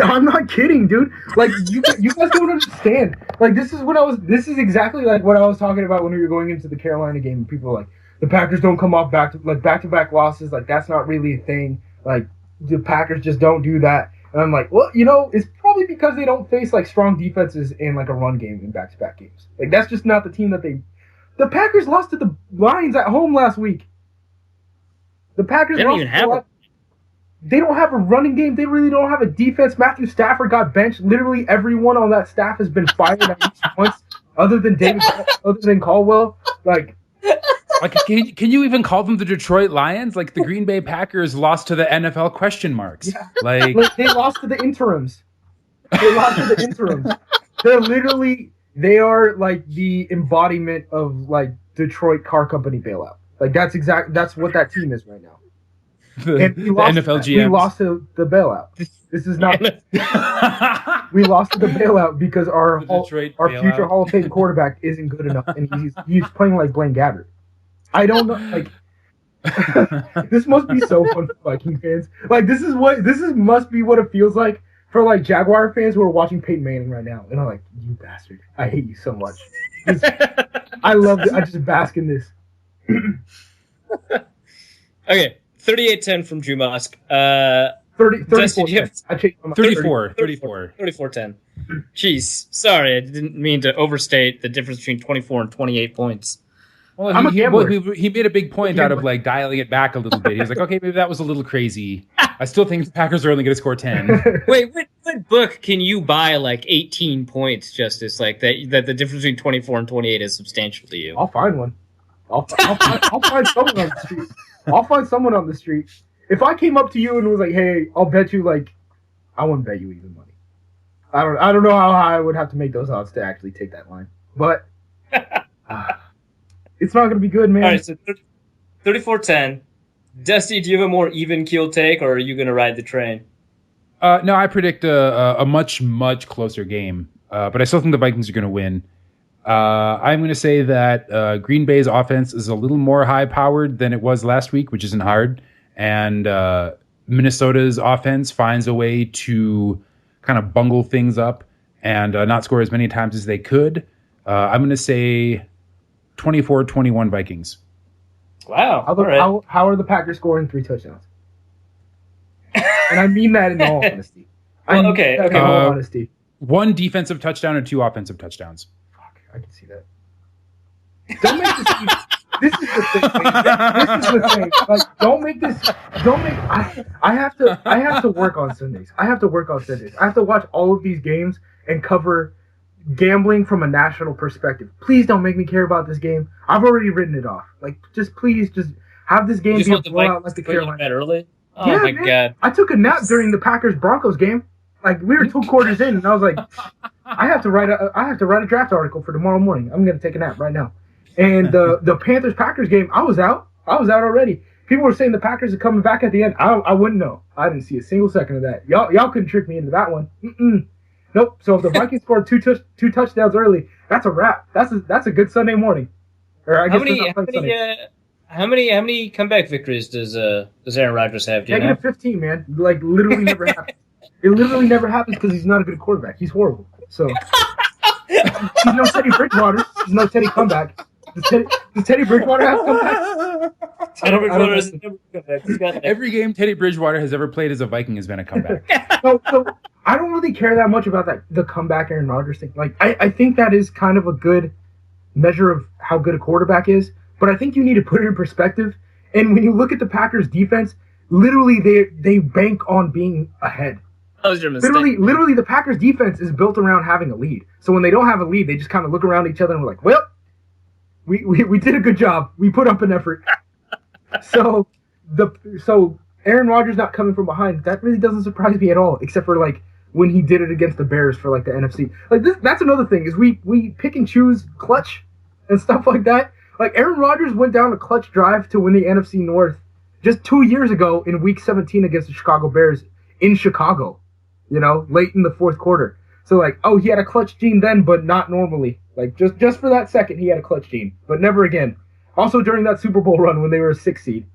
I'm not kidding, dude. Like, you guys don't understand. Like, this is exactly like what I was talking about when we were going into the Carolina game. And people were like, the Packers don't come off back-to-back losses. Like, that's not really a thing. Like, the Packers just don't do that. And I'm like, well, it's probably because they don't face, like, strong defenses and, like, a run game in back-to-back games. Like, that's just not the team that the Packers lost to the Lions at home last week. The Packers they don't even have They don't have a running game. They really don't have a defense. Matthew Stafford got benched. Literally everyone on that staff has been fired at least once, other than Caldwell. Like, can you even call them the Detroit Lions? Like, the Green Bay Packers lost to the NFL question marks. Yeah. Like they lost to the interims. They are like the embodiment of like Detroit car company bailout. Like, that's what that team is right now. And we lost NFL we lost to the bailout. This is not. We lost to the bailout because our future Hall of Fame quarterback isn't good enough, and he's playing like Blaine Gabbert. I don't know. Like, this must be so fun for Viking fans. Like, this must be what it feels like for like Jaguar fans who are watching Peyton Manning right now, and I'm like, you bastard! I hate you so much. I love it. I just bask in this. Okay. 38-10 from Drew Musk. 34-10. I changed my 34-10. Jeez. Sorry, I didn't mean to overstate the difference between 24 and 28 points. Well, I'm a gambler. He made a big point out of like dialing it back a little bit. He was like, okay, maybe that was a little crazy. I still think the Packers are only going to score 10. Wait, what book can you buy like 18 points, Justice, like that the difference between 24 and 28 is substantial to you? I'll find one. I'll find someone on the street. I'll find someone on the street. If I came up to you and was like, hey, I'll bet you, like, I wouldn't bet you even money. I don't know how high I would have to make those odds to actually take that line. But it's not going to be good, man. All right, so 34-10. Dusty, do you have a more even keel take, or are you going to ride the train? No, I predict a much, much closer game. But I still think the Vikings are going to win. I'm going to say that Green Bay's offense is a little more high-powered than it was last week, which isn't hard. And Minnesota's offense finds a way to kind of bungle things up and not score as many times as they could. I'm going to say 24-21 Vikings. Wow. How are the Packers scoring 3 touchdowns? And I mean that in all honesty. Well, okay. In all honesty. 1 defensive touchdown and 2 offensive touchdowns. Fuck, I can see that. Don't make this. This is the thing. This is the thing. Like, I have to work on Sundays. I have to watch all of these games and cover gambling from a national perspective. Please don't make me care about this game. I've already written it off. Like, just have this game be a blowout like the Carolina. Bed early? Oh yeah, my man. God. I took a nap during the Packers-Broncos game. Like, we were 2 quarters in, and I was like, I have to write a draft article for tomorrow morning. I'm gonna take a nap right now. And the Panthers-Packers game, I was out already. People were saying the Packers are coming back at the end. I wouldn't know. I didn't see a single second of that. Y'all couldn't trick me into that one. Nope. So if the Vikings scored two touchdowns early, that's a wrap. That's a good Sunday morning. Or I guess how many comeback victories does Aaron Rodgers have? Do you know? -15, man. Like, literally never happens. It literally never happens because he's not a good quarterback. He's horrible. So he's no Teddy Bridgewater. He's no Teddy comeback. Does Teddy Bridgewater have comeback? Teddy Bridgewater has never comeback. Every game Teddy Bridgewater has ever played as a Viking has been a comeback. So I don't really care that much about the comeback Aaron Rodgers thing. Like, I think that is kind of a good measure of how good a quarterback is, but I think you need to put it in perspective. And when you look at the Packers defense, literally they bank on being ahead. That was your mistake. Literally the Packers defense is built around having a lead. So when they don't have a lead, they just kind of look around each other and we're like, well, we did a good job. We put up an effort. So Aaron Rodgers not coming from behind, that really doesn't surprise me at all, except for like when he did it against the Bears for like the NFC. Like that's another thing is we pick and choose clutch and stuff like that. Like Aaron Rodgers went down a clutch drive to win the NFC North just 2 years ago in Week 17 against the Chicago Bears in Chicago, late in the fourth quarter. So like, oh, he had a clutch gene then, but not normally. Like just for that second, he had a clutch gene, but never again. Also during that Super Bowl run when they were a 6 seed.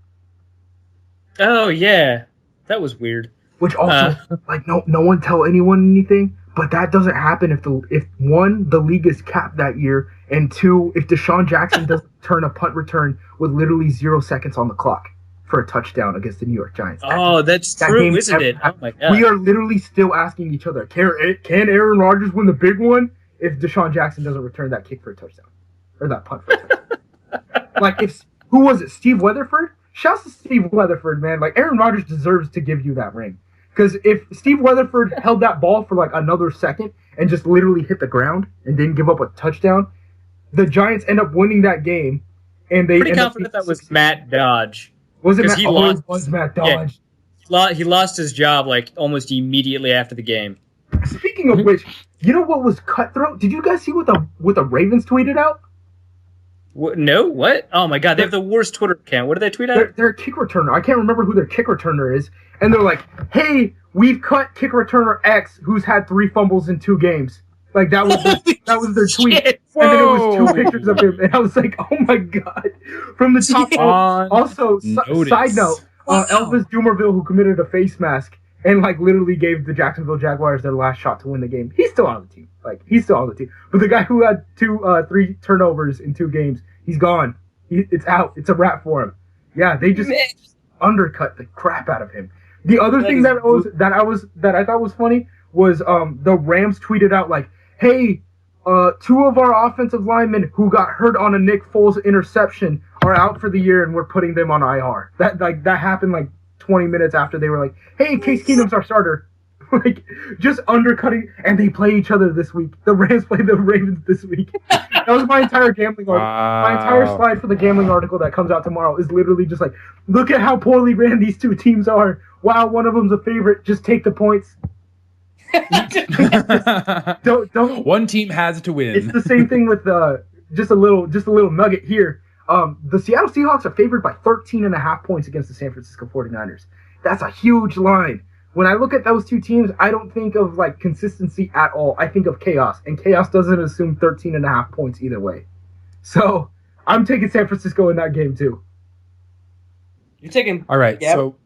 Oh yeah, that was weird. Which also, like, no one tell anyone anything, but that doesn't happen if one, the league is capped that year, and 2, if Deshaun Jackson doesn't turn a punt return with literally 0 seconds on the clock for a touchdown against the New York Giants. That's true, isn't it? Oh my God. We are literally still asking each other, can Aaron Rodgers win the big one if Deshaun Jackson doesn't return that kick for a touchdown? Or that punt for a touchdown. Like, who was it? Steve Weatherford? Shouts to Steve Weatherford, man. Like, Aaron Rodgers deserves to give you that ring. Because if Steve Weatherford held that ball for like another second and just literally hit the ground and didn't give up a touchdown, the Giants end up winning that game. And they pretty confident that was Matt Dodge. Was it Matt? It was Matt Dodge. Yeah, he lost his job like almost immediately after the game. Speaking of which, you know what was cutthroat? Did you guys see what the Ravens tweeted out? No, what? Oh my God, they have the worst Twitter account. What did they tweet out? Their kick returner. I can't remember who their kick returner is. And they're like, hey, we've cut kick returner X, who's had 3 fumbles in 2 games. Like, that was their tweet. Shit. And then it was 2 pictures of him. And I was like, oh my God. From the top. Also, side note, Elvis Dumerville, who committed a face mask and like literally gave the Jacksonville Jaguars their last shot to win the game. He's still on the team. But the guy who had 3 turnovers in 2 games, he's gone. It's out. It's a wrap for him. Yeah, they just undercut the crap out of him. The other thing that I thought was funny was the Rams tweeted out like, "Hey, two of our offensive linemen who got hurt on a Nick Foles interception are out for the year, and we're putting them on IR. That happened like 20 minutes after they were like, "Hey, Case Keenum's our starter." Like, just undercutting, and they play each other this week. The Rams play the Ravens this week. That was my entire gambling article. My entire slide for the gambling article that comes out tomorrow is literally just like, look at how poorly ran these two teams are. Wow, one of them's a favorite. Just take the points. don't. One team has to win. It's the same thing with just a little nugget here. The Seattle Seahawks are favored by 13.5 points against the San Francisco 49ers. That's a huge line. When I look at those two teams, I don't think of like consistency at all. I think of chaos, and chaos doesn't assume 13.5 points either way. So I'm taking San Francisco in that game too. You're taking. All right. Yep. So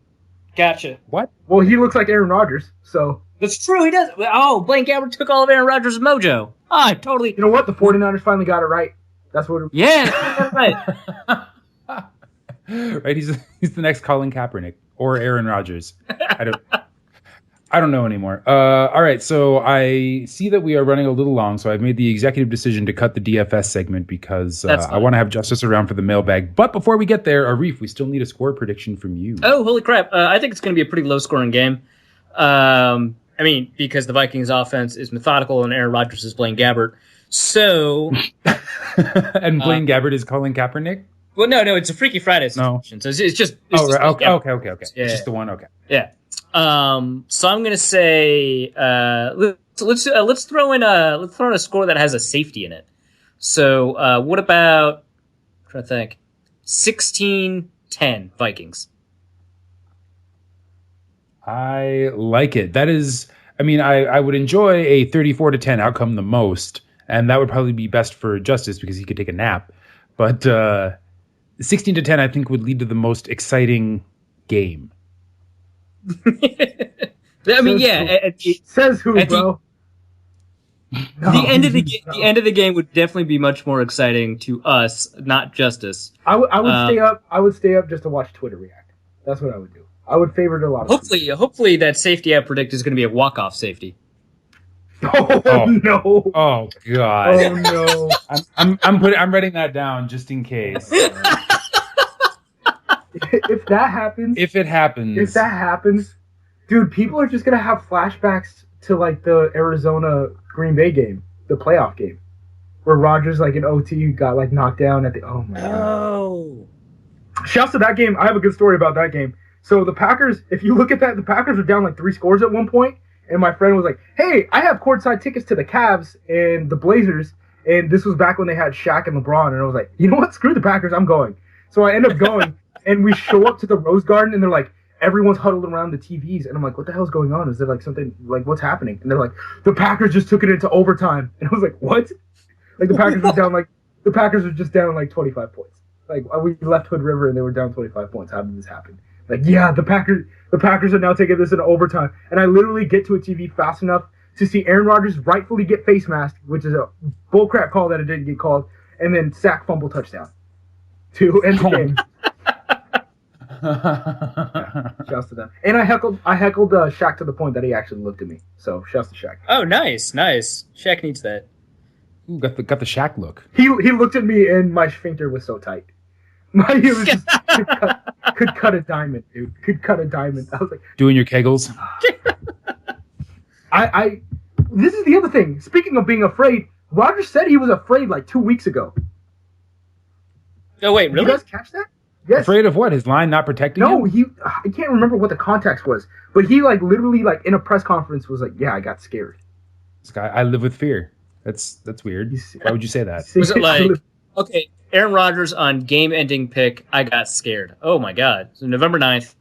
Gotcha. what? Well, he looks like Aaron Rodgers, so. That's true. He does. Oh, Blaine Gabbert took all of Aaron Rodgers' mojo. I totally. You know what? The 49ers finally got it right. That's what. Yeah, right. Right. He's the next Colin Kaepernick or Aaron Rodgers. I don't know anymore. All right, so I see that we are running a little long, so I've made the executive decision to cut the DFS segment because I want to have Justis around for the mailbag. But before we get there, Arif, we still need a score prediction from you. Oh, holy crap. I think it's going to be a pretty low-scoring game. I mean, because the Vikings offense is methodical and Aaron Rodgers is Blaine Gabbert. So... and Blaine Gabbert is Colin Kaepernick? Well, no, it's a Freaky Friday situation. No. So it's just... right. Okay. Yeah. It's just the one, okay. Yeah. So I'm gonna say let's throw in a score that has a safety in it. So what about, I'm trying to think, 16-10 Vikings. I like it. That is, I mean, I would enjoy a 34-10 outcome the most, and that would probably be best for Justis because he could take a nap. But 16-10, I think, would lead to the most exciting game. I mean, yeah. Says who, bro? The end of the game would definitely be much more exciting to us, not Justis. I would stay up. I would stay up just to watch Twitter react. That's what I would do. I would favor it a lot. Hopefully that safety I predict is going to be a walk-off safety. Oh no! Oh god! Oh no! I'm writing that down just in case. If that happens, if that happens, dude, people are just gonna have flashbacks to like the Arizona Green Bay game, the playoff game, where Rodgers like in OT got like knocked down at the. Oh my god! Shouts to that game. I have a good story about that game. So the Packers, if you look at that, the Packers were down like 3 scores at one point, and my friend was like, "Hey, I have courtside tickets to the Cavs and the Blazers," and this was back when they had Shaq and LeBron, and I was like, "You know what? Screw the Packers, I'm going." So I end up going. And we show up to the Rose Garden, and they're like, everyone's huddled around the TVs. And I'm like, what the hell's going on? Is there like something, like what's happening? And they're like, the Packers just took it into overtime. And I was like, what? Like the Packers were just down like 25 points. Like we left Hood River and they were down 25 points. How did this happen? Like, yeah, the Packers are now taking this into overtime. And I literally get to a TV fast enough to see Aaron Rodgers rightfully get face masked, which is a bullcrap call that it didn't get called, and then sack, fumble, touchdown to end the game. Shouts to them. And I heckled Shaq to the point that he actually looked at me. So shouts to Shaq. Oh, nice. Shaq needs that. Ooh, got the Shaq look. He looked at me and my sphincter was so tight. My ear was just could cut a diamond, dude. Could cut a diamond. I was like, doing your kegels. I this is the other thing. Speaking of being afraid, Rodgers said he was afraid like 2 weeks ago. Oh wait, really? Did you guys catch that? Yes. Afraid of what? His line not protecting him? No, I can't remember what the context was, but he like literally like in a press conference was like, "Yeah, I got scared." This guy, I live with fear. That's weird. Why would you say that? Was it like, okay, Aaron Rodgers on game-ending pick, I got scared. Oh my god. So November 9th.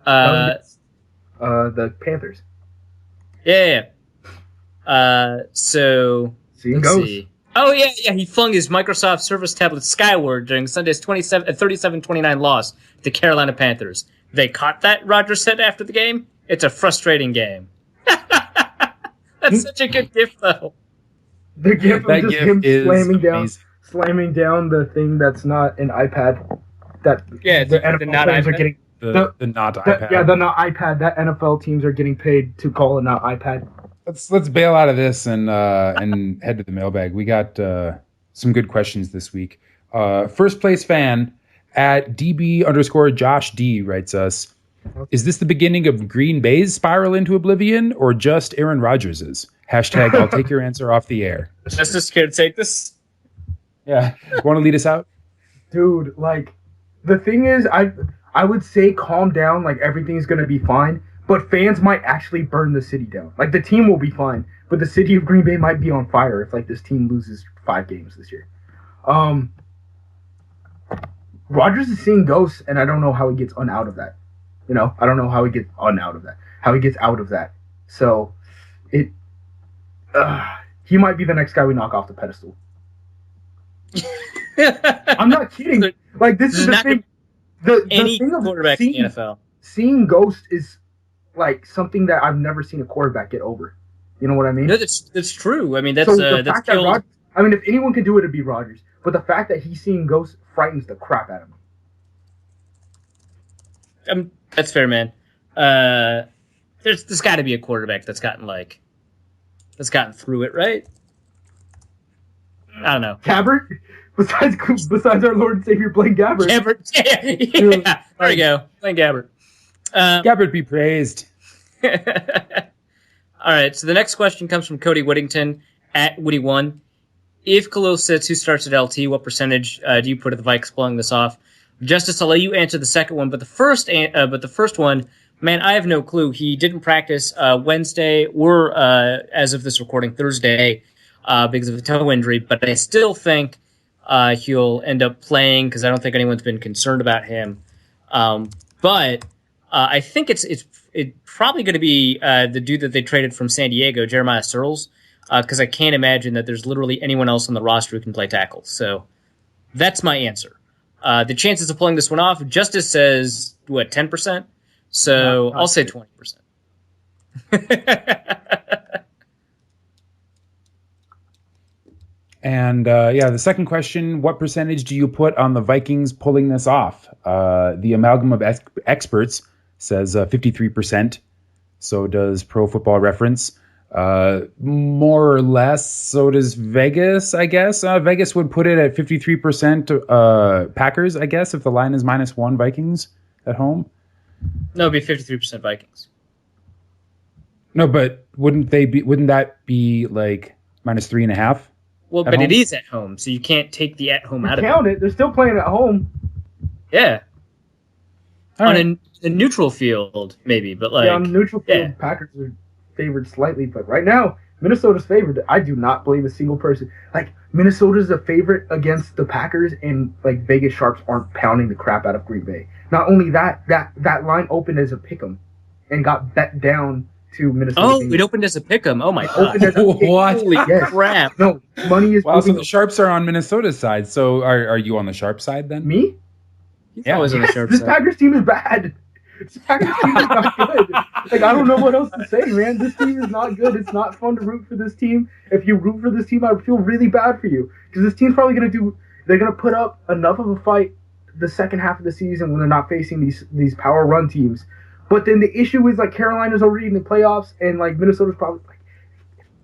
The Panthers. Yeah. So let's see. Oh, yeah, he flung his Microsoft Surface tablet skyward during Sunday's 37-29 loss to the Carolina Panthers. They caught that, Rodgers said after the game. It's a frustrating game. That's such a good gift, though. The gift of just him slamming down the thing that's not an iPad. The NFL players are getting the not iPad. Yeah, the not iPad. That NFL teams are getting paid to call it not iPad. let's bail out of this and head to the mailbag. We got some good questions this week. First place fan at DB_Josh D writes us, is this the beginning of Green Bay's spiral into oblivion or just Aaron Rodgers's? Hashtag I'll take your answer off the air. Justice, care to take this? Yeah. Want to lead us out? Dude, like, the thing is, I would say calm down, like everything's going to be fine, but fans might actually burn the city down. Like, the team will be fine, but the city of Green Bay might be on fire if, like, this team loses 5 games this year. Rodgers is seeing ghosts, and I don't know how he gets out of that. You know, I don't know how he gets out of that. How he gets out of that. So, he might be the next guy we knock off the pedestal. I'm not kidding. Like, this is the thing. The thing of quarterback in the NFL. Seeing ghosts is like something that I've never seen a quarterback get over. You know what I mean? No, that's true. I mean, that's I mean, if anyone could do it, it'd be Rodgers. But the fact that he's seeing ghosts frightens the crap out of him. That's fair, man. There's got to be a quarterback that's gotten through it, right? I don't know. Gabbert? Besides our Lord and Savior Blaine Gabbert. Yeah. There you go. Blaine Gabbert. Gabbert be praised. All right, so the next question comes from Cody Whittington at Woody1. If Khalil sits, who starts at LT? What percentage do you put at the Vikes pulling this off? Justice, I'll let you answer the second one, but the first one, man, I have no clue. He didn't practice Wednesday or, as of this recording, Thursday because of a toe injury, but I still think he'll end up playing because I don't think anyone's been concerned about him. But I think it's probably going to be the dude that they traded from San Diego, Jeremiah Searles, because I can't imagine that there's literally anyone else on the roster who can play tackle. So that's my answer. The chances of pulling this one off, Justice says, 10%? So I'll say 20%. And the second question, what percentage do you put on the Vikings pulling this off? The amalgam of experts says 53%. So does Pro Football Reference. More or less, so does Vegas, I guess. Vegas would put it at 53% Packers, I guess, if the line is -1 Vikings at home. No, it'd be 53% Vikings. No, but wouldn't that be like -3.5? Well, but home? It is at home, so you can't take the at home out of it. Count it. They're still playing at home. Yeah. On a neutral field, maybe, but like on a neutral field, Packers are favored slightly, but right now Minnesota's favored. I do not believe a single person. Like, Minnesota's a favorite against the Packers, and like Vegas sharps aren't pounding the crap out of Green Bay. Not only that line opened as a pick'em and got bet down to Minnesota. Oh, it opened as a pick'em. Oh my god! What? Holy crap! No, money is. Wow, so the sharps are on Minnesota's side. So are you on the sharp side then? Me? Yeah, I was on the sharp side. This Packers team is bad. This Packers team is not good. Like, I don't know what else to say, man. This team is not good. It's not fun to root for this team. If you root for this team, I feel really bad for you. Because this team's probably they're going to put up enough of a fight the second half of the season when they're not facing these power run teams. But then the issue is, like, Carolina's already in the playoffs, and, like, Minnesota's probably, like...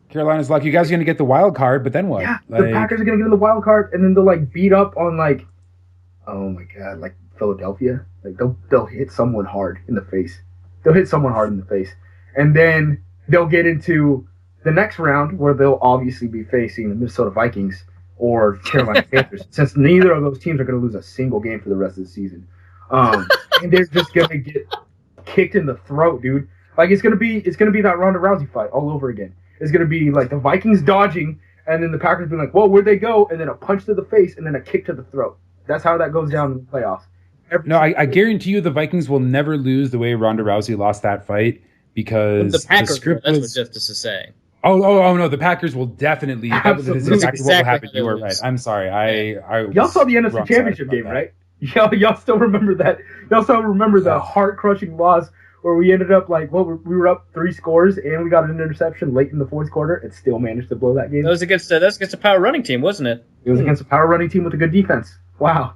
Carolina's like, you guys are going to get the wild card, but then what? Yeah, the Packers are going to get in the wild card, and then they'll, like, beat up on, like... Oh, my God, like, Philadelphia. Like, they'll hit someone hard in the face. They'll hit someone hard in the face. And then they'll get into the next round where they'll obviously be facing the Minnesota Vikings or Carolina Panthers, since neither of those teams are going to lose a single game for the rest of the season. And they're just going to get kicked in the throat, dude. Like, it's going to be that Ronda Rousey fight all over again. It's going to be like the Vikings dodging, and then the Packers being like, whoa, where'd they go? And then a punch to the face, and then a kick to the throat. That's how that goes down in the playoffs. I guarantee you the Vikings will never lose the way Ronda Rousey lost that fight, because the Packers, the script that's was... what Justice is saying. Oh no, the Packers will definitely... That is exactly what will happen. You were right. I'm sorry. Y'all saw the NFC Championship game, right? Y'all still remember that? Y'all still remember the heart-crushing loss where we ended up we were up 3 scores and we got an interception late in the fourth quarter and still managed to blow that game? That was against a power running team, wasn't it? It was against a power running team with a good defense. Wow.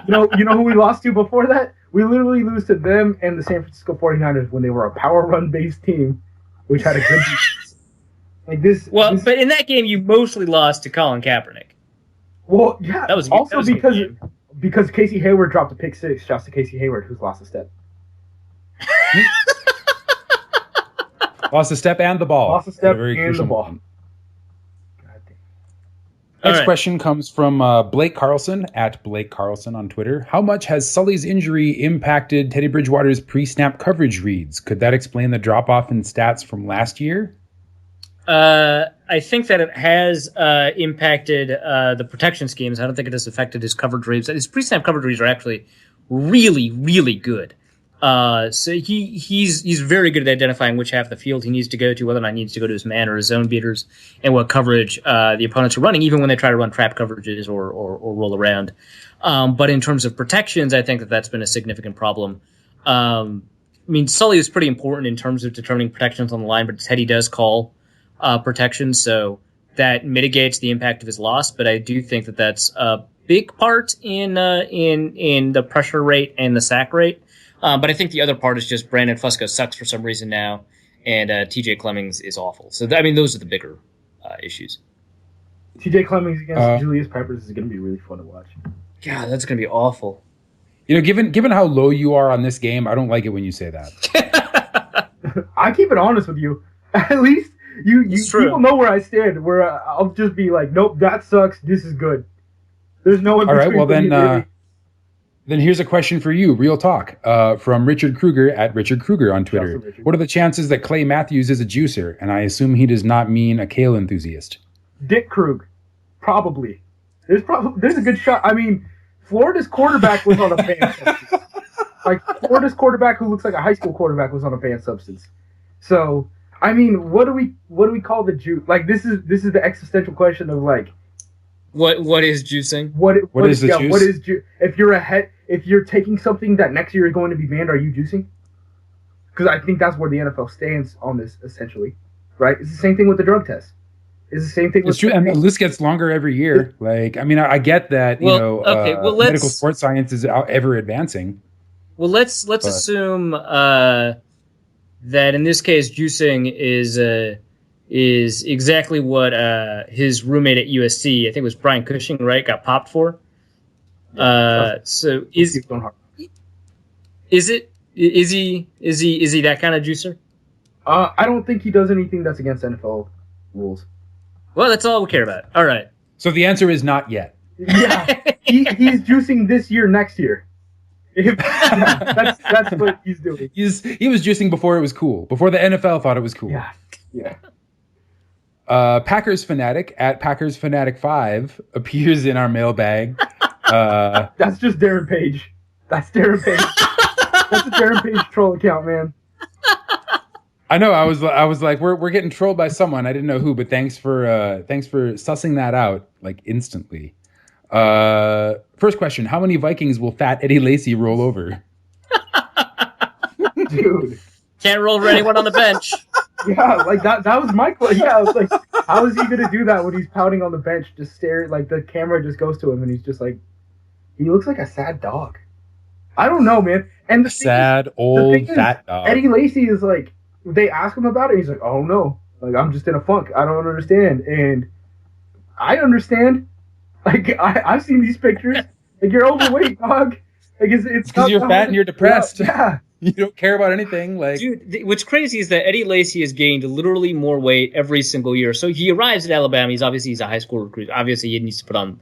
You know who we lost to before that? We literally lose to them and the San Francisco 49ers when they were a power run-based team. which had a good defense. Like this. Well, but in that game, you mostly lost to Colin Kaepernick. Well, yeah. That was also because Casey Hayward dropped a pick six. Shouts to Casey Hayward, who's lost a step. Lost a step and the ball. Lost a step and the ball. Next question comes from Blake Carlson at Blake Carlson on Twitter. How much has Sully's injury impacted Teddy Bridgewater's pre-snap coverage reads? Could that explain the drop-off in stats from last year? I think that it has impacted the protection schemes. I don't think it has affected his coverage reads. His pre-snap coverage reads are actually really, really good. So he's very good at identifying which half of the field he needs to go to, whether or not he needs to go to his man or his zone beaters, and what coverage the opponents are running, even when they try to run trap coverages or roll around. But in terms of protections, I think that's been a significant problem. I mean, Sully is pretty important in terms of determining protections on the line, but Teddy does call protections, so that mitigates the impact of his loss. But I do think that that's a big part in the pressure rate and the sack rate. But I think the other part is just Brandon Fusco sucks for some reason now, and TJ Clemmings is awful. So, I mean, those are the bigger issues. TJ Clemmings against Julius Peppers is going to be really fun to watch. God, that's going to be awful. You know, given how low you are on this game, I don't like it when you say that. I keep it honest with you. At least you people know where I stand, where I'll just be like, nope, that sucks, this is good. There's no in between. All right, well then here's a question for you, real talk, from Richard Kruger at Richard Kruger on Twitter. What are the chances that Clay Matthews is a juicer? And I assume he does not mean a kale enthusiast. Dick Krug, probably. There's a good shot. I mean, Florida's quarterback was on a banned substance. Like, Florida's quarterback, who looks like a high school quarterback, was on a banned substance. So, I mean, what do we call the juice? Like, this is the existential question of like, what is juicing? What is the juice? What is if you're taking something that next year is going to be banned, are you juicing? Because I think that's where the NFL stands on this, essentially, right? It's the same thing with the drug test. It's the same thing. It's true, and the list gets longer every year. Like, I mean, I get that medical sports science is ever advancing. Well, let's assume that in this case, juicing is exactly what his roommate at USC, I think it was Brian Cushing, right, got popped for. So is he that kind of juicer? I don't think he does anything that's against NFL rules. Well, that's all we care about. All right. So the answer is not yet. Yeah, he's juicing this year, next year. That's what he's doing. He was juicing before it was cool. Before the NFL thought it was cool. Yeah. Packers Fanatic at Packers Fanatic 5 appears in our mailbag. That's just Darren Page. That's Darren Page. That's a Darren Page troll account, man. I know. I was like, we're getting trolled by someone. I didn't know who, but thanks for sussing that out like instantly. First question: how many Vikings will Fat Eddie Lacy roll over? Dude, can't roll over anyone on the bench. Yeah, like that was my question. Yeah, I was like, how is he gonna do that when he's pouting on the bench, just staring, like the camera just goes to him and he's just like, he looks like a sad dog. I don't know, man. And the sad old fat dog. Eddie Lacy is like, they ask him about it, he's like, oh no, like I'm just in a funk. I don't understand. And I understand. Like I've seen these pictures. Like, you're overweight, dog. Like it's because you're fat and you're depressed. Yeah. You don't care about anything. Like, dude, what's crazy is that Eddie Lacy has gained literally more weight every single year. So he arrives at Alabama. He's a high school recruit. Obviously, he needs to put on,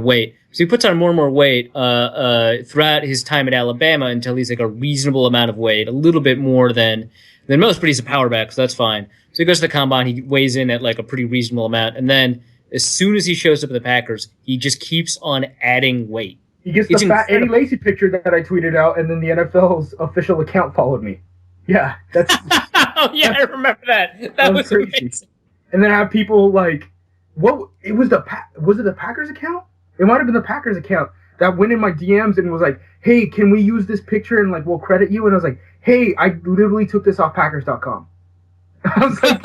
weight. So he puts on more and more weight throughout his time at Alabama until he's like a reasonable amount of weight, a little bit more than most, but he's a power back, so that's fine. So he goes to the combine. He weighs in at like a pretty reasonable amount, and then as soon as he shows up at the Packers, he just keeps on adding weight. He gets the fat Eddie Lacy picture that I tweeted out, and then the NFL's official account followed me. Yeah, that's. Oh yeah, I remember that. That was crazy. Amazing. And then I have people like, what? It was was it the Packers account? It might have been the Packers account that went in my DMs and was like, "Hey, can we use this picture and like we'll credit you?" And I was like, "Hey, I literally took this off Packers.com." I was like,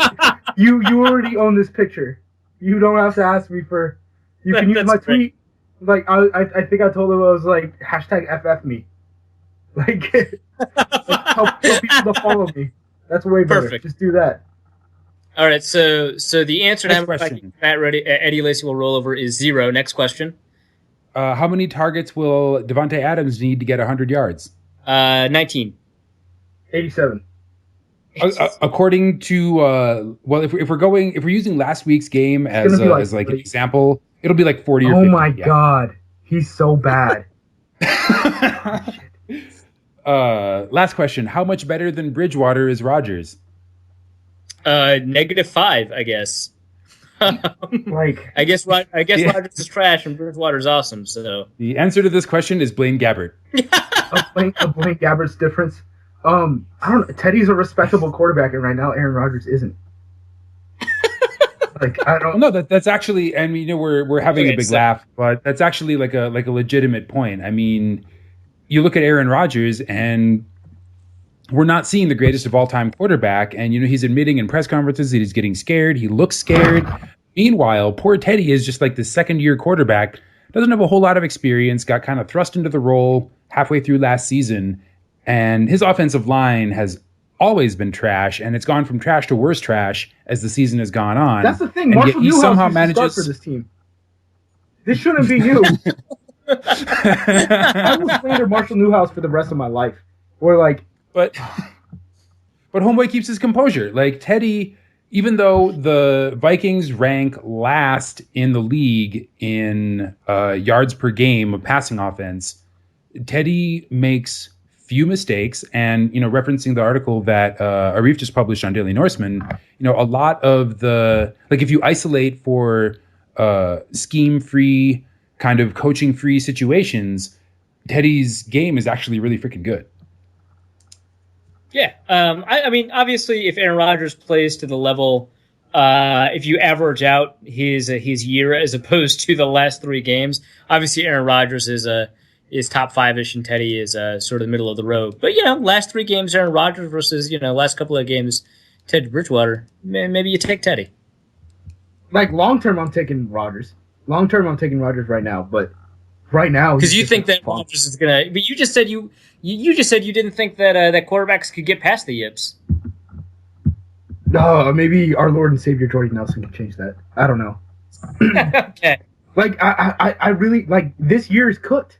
"You already own this picture. You don't have to ask me for. You can use my tweet." Like I think I told him I was like #FF me, like tell people to follow me. That's way better. Perfect. Just do that. All right, so the answer to Next how many question. Eddie Lacy will roll over is 0. Next question. How many targets will Devontae Adams need to get 100 yards? 19. 87. According to if we're using last week's game as an example, it'll be like 40 or 50. Oh my god, he's so bad. Last question: how much better than Bridgewater is Rodgers? -5, I guess. I guess Rodgers is trash and Bridgewater's awesome. So the answer to this question is Blaine Gabbert. Blaine Gabbert's difference. I don't know. Teddy's a respectable quarterback, and right now Aaron Rodgers isn't. I don't. No, that's actually, and we're having a big laugh, but that's actually like a legitimate point. I mean, you look at Aaron Rodgers, and we're not seeing the greatest of all time quarterback, and he's admitting in press conferences that he's getting scared. He looks scared. Meanwhile, poor Teddy is just like the second-year quarterback, doesn't have a whole lot of experience, got kind of thrust into the role halfway through last season. And his offensive line has always been trash, and it's gone from trash to worse trash as the season has gone on. That's the thing. Marshall Newhouse somehow manages for this team. This shouldn't be you. I will slander Marshall Newhouse for the rest of my life. But Homeboy keeps his composure. Like Teddy, even though the Vikings rank last in the league in yards per game of passing offense, Teddy makes few mistakes, and referencing the article that Arif just published on Daily Norseman, a lot of the if you isolate for scheme-free, kind of coaching-free situations, Teddy's game is actually really freaking good. Yeah, I mean, obviously, if Aaron Rodgers plays to the level, if you average out his year as opposed to the last 3 games, obviously Aaron Rodgers is top 5-ish, and Teddy is sort of the middle of the road. But, last 3 games, Aaron Rodgers versus, last couple of games, Ted Bridgewater, maybe you take Teddy. Long-term, I'm taking Rodgers. Long-term, I'm taking Rodgers right now, but right now... Because you think that Rodgers is going to... But you just said you didn't think that that quarterbacks could get past the yips. No, maybe our Lord and Savior Jordy Nelson can change that. I don't know. Okay. I really... this year is cooked.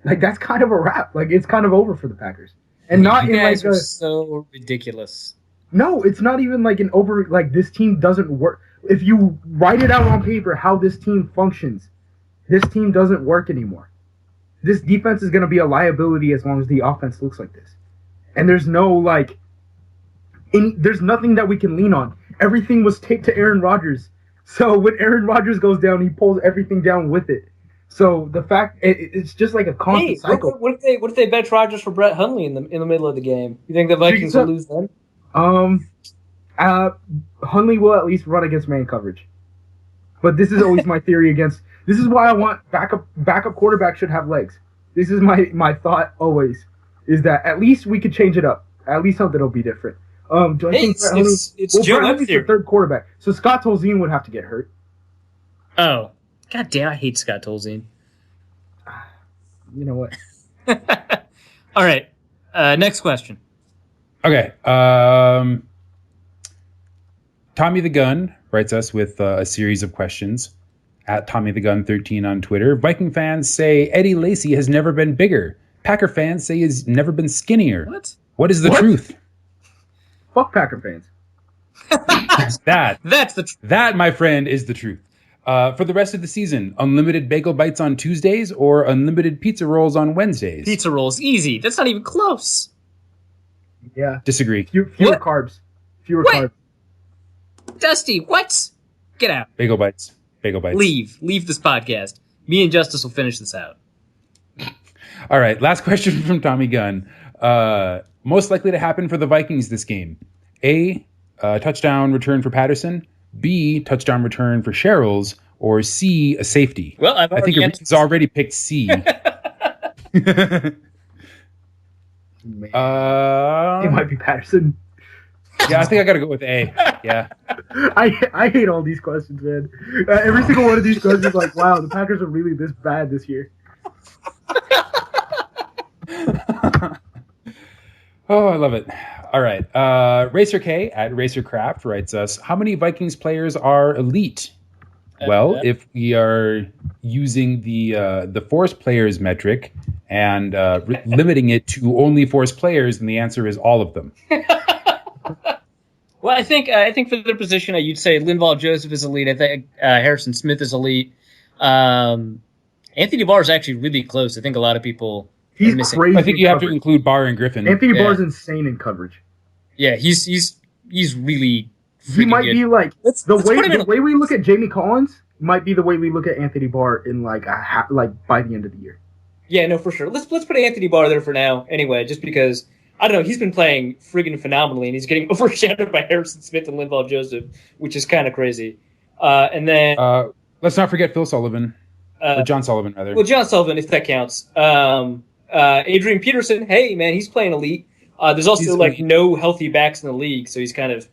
That's kind of a wrap. It's kind of over for the Packers. And not you in guys are so ridiculous. No, it's not even an over... this team doesn't work. If you write it out on paper how this team functions, this team doesn't work anymore. This defense is going to be a liability as long as the offense looks like this. And there's no, there's nothing that we can lean on. Everything was taped to Aaron Rodgers. So when Aaron Rodgers goes down, he pulls everything down with it. So the fact it's just like a constant cycle. What if they bench Rodgers for Brett Hundley in the middle of the game? You think the Vikings will lose then? Hundley will at least run against man coverage. But this is always my theory against. This is why I want backup quarterback should have legs. This is my thought always, is that at least we could change it up. At least something will be different. Do I think it's Joe Hundley's the third quarterback? So Scott Tolzien would have to get hurt. Oh. God damn, I hate Scott Tolzien. You know what? All right. Next question. Okay. Tommy the Gun writes us with a series of questions at Tommy the Gun 13 on Twitter. Viking fans say Eddie Lacy has never been bigger. Packer fans say he's never been skinnier. What is the truth? Fuck Packer fans. That's the truth. That, my friend, is the truth. For the rest of the season, unlimited bagel bites on Tuesdays or unlimited pizza rolls on Wednesdays? Pizza rolls, easy. That's not even close. Yeah. Disagree. Fewer carbs. Fewer carbs. Dusty, what? Get out. Bagel bites. Bagel bites. Leave this podcast. Me and Justice will finish this out. All right, last question from Tommy Gunn. Most likely to happen for the Vikings this game. A, touchdown return for Patterson. B, touchdown return for Sherrills, or C, a safety. Well, I think Reed's already picked C. It might be Patterson. Yeah, I think I got to go with A. Yeah. I hate all these questions, man. Every single one of these questions is wow, the Packers are really this bad this year. Oh, I love it. All right. Racer K at Racercraft writes us, how many Vikings players are elite? Well, if we are using the Force Players metric and limiting it to only Force players, then the answer is all of them. Well, I think for their position, you'd say Linval Joseph is elite. I think Harrison Smith is elite. Anthony Barr is actually really close. I think a lot of people he's are missing. crazy. I think you have to include Barr and Griffin. Anthony Barr's insane in coverage. Yeah, he's really. He might good. be like let's the way we look at Jamie Collins might be the way we look at Anthony Barr in like by the end of the year. Yeah, no, for sure. Let's put Anthony Barr there for now. Anyway, just because I don't know, he's been playing friggin' phenomenally, and he's getting overshadowed by Harrison Smith and Linval Joseph, which is kind of crazy. And then let's not forget Phil Sullivan, or John Sullivan rather. Well, John Sullivan, if that counts. Adrian Peterson, hey man, he's playing elite. There's also like no healthy backs in the league, so he's kind of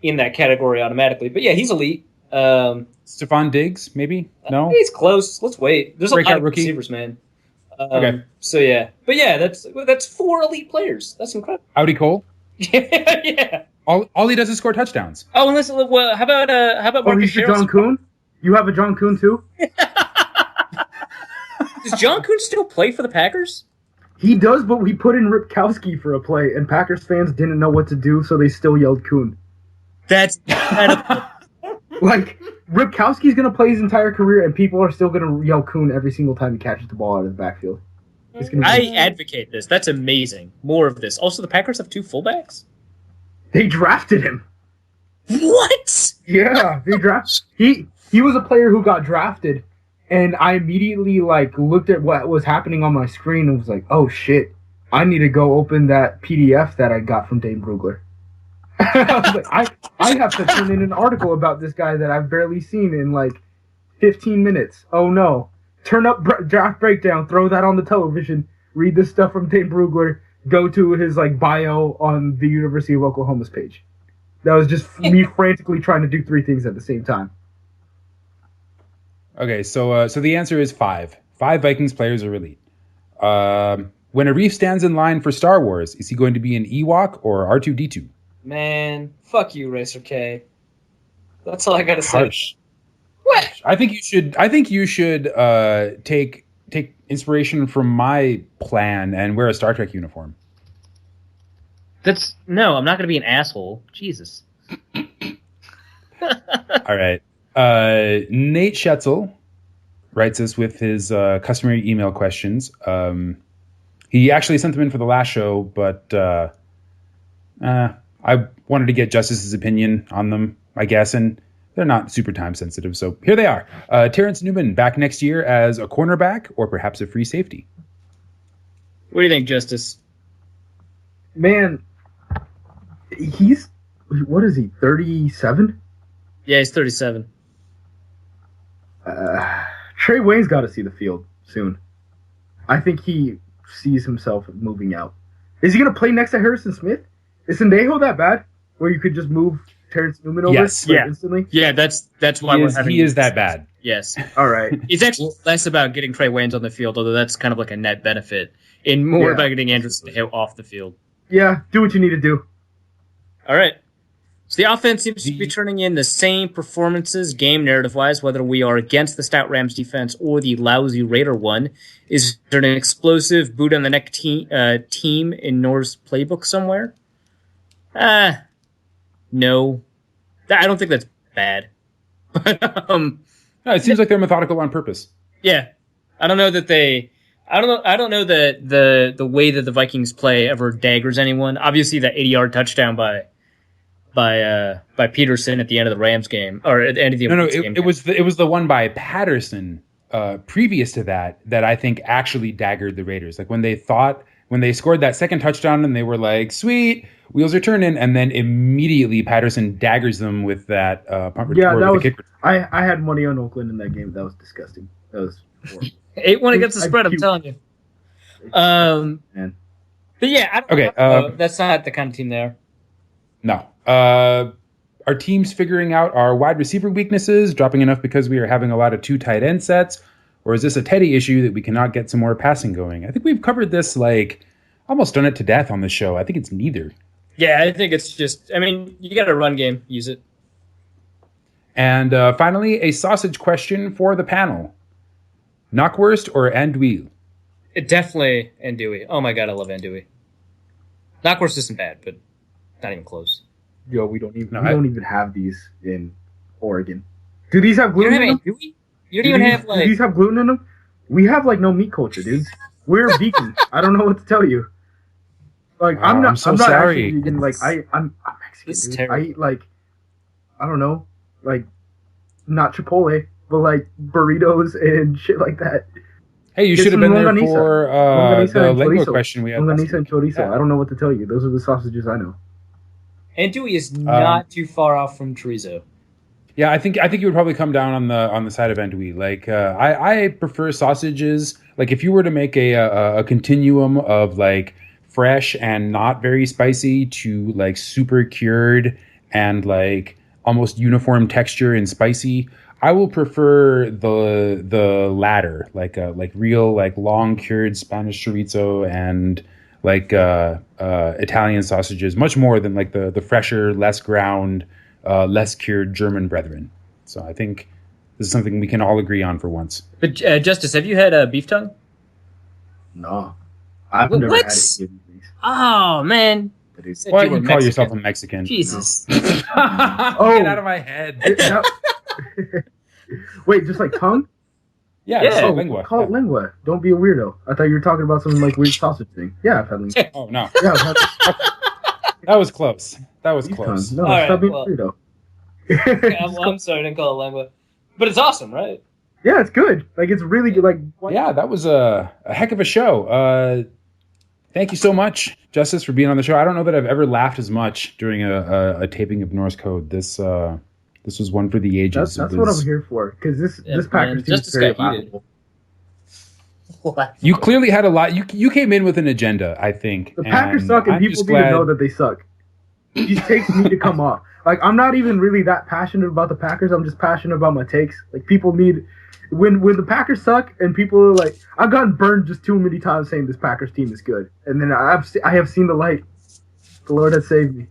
in that category automatically. But yeah, he's elite. Stephon Diggs, maybe? No? He's close. Let's wait. There's a lot of rookie. receivers, man. Okay. So yeah. But yeah, that's 4 elite players. That's incredible. Audi Cole? Yeah. All he does is score touchdowns. Oh, and listen, well, how about He's the John Kuhn? You have a John Kuhn too? Does John Kuhn still play for the Packers? He does, but we put in Ripkowski for a play, and Packers fans didn't know what to do, so they still yelled Kuhn. That's incredible. Like, Ripkowski's going to play his entire career, and people are still going to yell Kuhn every single time he catches the ball out of the backfield. I advocate this. That's amazing. More of this. Also, the Packers have 2 fullbacks? They drafted him. What? Yeah, they drafted. He was a player who got drafted, and I immediately looked at what was happening on my screen and was like, "Oh shit! I need to go open that PDF that I got from Dane Brugler." I was like, I have to turn in an article about this guy that I've barely seen in 15 minutes. Oh no! Turn up Draft Breakdown, throw that on the television, read the stuff from Dane Brugler, go to his bio on the University of Oklahoma's page. That was just me frantically trying to do 3 things at the same time. Okay, so the answer is 5. 5 Vikings players are elite. When Arif stands in line for Star Wars, is he going to be an Ewok or R2-D2? Man, fuck you, Racer K. That's all I gotta say. Harsh. What? I think you should take inspiration from my plan and wear a Star Trek uniform. No, I'm not going to be an asshole. Jesus. All right. Nate Schetzel writes us with his customary email questions. He actually sent them in for the last show, but I wanted to get Justis's opinion on them, I guess, and they're not super time sensitive. So here they are. Terrence Newman back next year as a cornerback or perhaps a free safety. What do you think, Justis? Man, what is he, 37? Yeah, he's 37. Trey Wayne's got to see the field soon. I think he sees himself moving out. Is he going to play next to Harrison Smith? Is Sendejo that bad? Where you could just move Terrence Newman over instantly? Yeah, that's why he is that bad. Yes. All right. It's actually less about getting Trey Waynes on the field, although that's kind of like a net benefit, and more about getting Andrew Sendejo off the field. Yeah, do what you need to do. All right. So the offense seems to be turning in the same performances, game narrative-wise, whether we are against the stout Rams defense or the lousy Raider one. Is there an explosive boot-on-the-neck team in Nor's playbook somewhere? No. I don't think that's bad. No, it seems like they're methodical on purpose. Yeah. I don't know that the way that the Vikings play ever daggers anyone. Obviously, that 80-yard touchdown by Peterson at the end of the Rams game, or at the end of the game. It was the one by Patterson previous to that I think actually daggered the Raiders. Like when they scored that second touchdown and they were like, sweet, wheels are turning, and then immediately Patterson daggers them with that punt return. Yeah, that was. I had money on Oakland in that game. That was disgusting. That was horrible. 8-1 against the spread. I'm telling you. Man. But yeah, that's not the kind of team there. No. Are teams figuring out our wide receiver weaknesses, dropping enough because we are having a lot of 2 tight end sets? Or is this a Teddy issue that we cannot get some more passing going? I think we've covered this, almost done it to death on the show. I think it's neither. Yeah, I think it's just. I mean, you got a run game, use it. And finally, a sausage question for the panel: Knockwurst or andouille? Definitely andouille. Oh my god, I love andouille. Knockwurst isn't bad, but not even close. Yo, we don't even have these in Oregon. Do these have gluten in them? You don't even have Do these have gluten in them? We have like no meat culture, dudes. We're vegan. I don't know what to tell you. Like I'm not sorry. actually vegan. Like I'm Mexican. Dude. I eat like I don't know, like not Chipotle, but like burritos and shit like that. Hey, you should have been there for the lengua question we had. Longaniza and chorizo. Yeah. I don't know what to tell you. Those are the sausages I know. Andouille is not too far off from chorizo. Yeah, I think you would probably come down on the side of andouille. Like I prefer sausages. Like if you were to make a continuum of like fresh and not very spicy to like super cured and like almost uniform texture and spicy, I will prefer the latter, like real like long cured Spanish chorizo and like Italian sausages, much more than like the fresher, less ground, less cured German brethren. So I think this is something we can all agree on for once. But Justis, have you had beef tongue? No, I've never had it. Oh man. Why do you call yourself a Mexican? Jesus. No. Get out of my head. Wait, just like tongue? Yeah. Lingua. Call it lingua. Don't be a weirdo. I thought you were talking about some like weird sausage thing. Yeah, I've had lingua. Oh no. Yeah, that was close. That was close. No, stop being a weirdo. I'm sorry, I didn't call it lingua. But it's awesome, right? Yeah, it's good. Like it's really good. Like yeah, that was a heck of a show. Thank you so much, Justis, for being on the show. I don't know that I've ever laughed as much during a taping of Norse Code. This was one for the ages. That's what I'm here for. Because this Packers team is very laughable. You clearly had a lot. You came in with an agenda, I think. The Packers suck, and people need to know that they suck. These takes need to come off. Like I'm not even really that passionate about the Packers. I'm just passionate about my takes. Like people need. When the Packers suck and people are like, I've gotten burned just too many times saying this Packers team is good, and then I have seen the light. The Lord has saved me.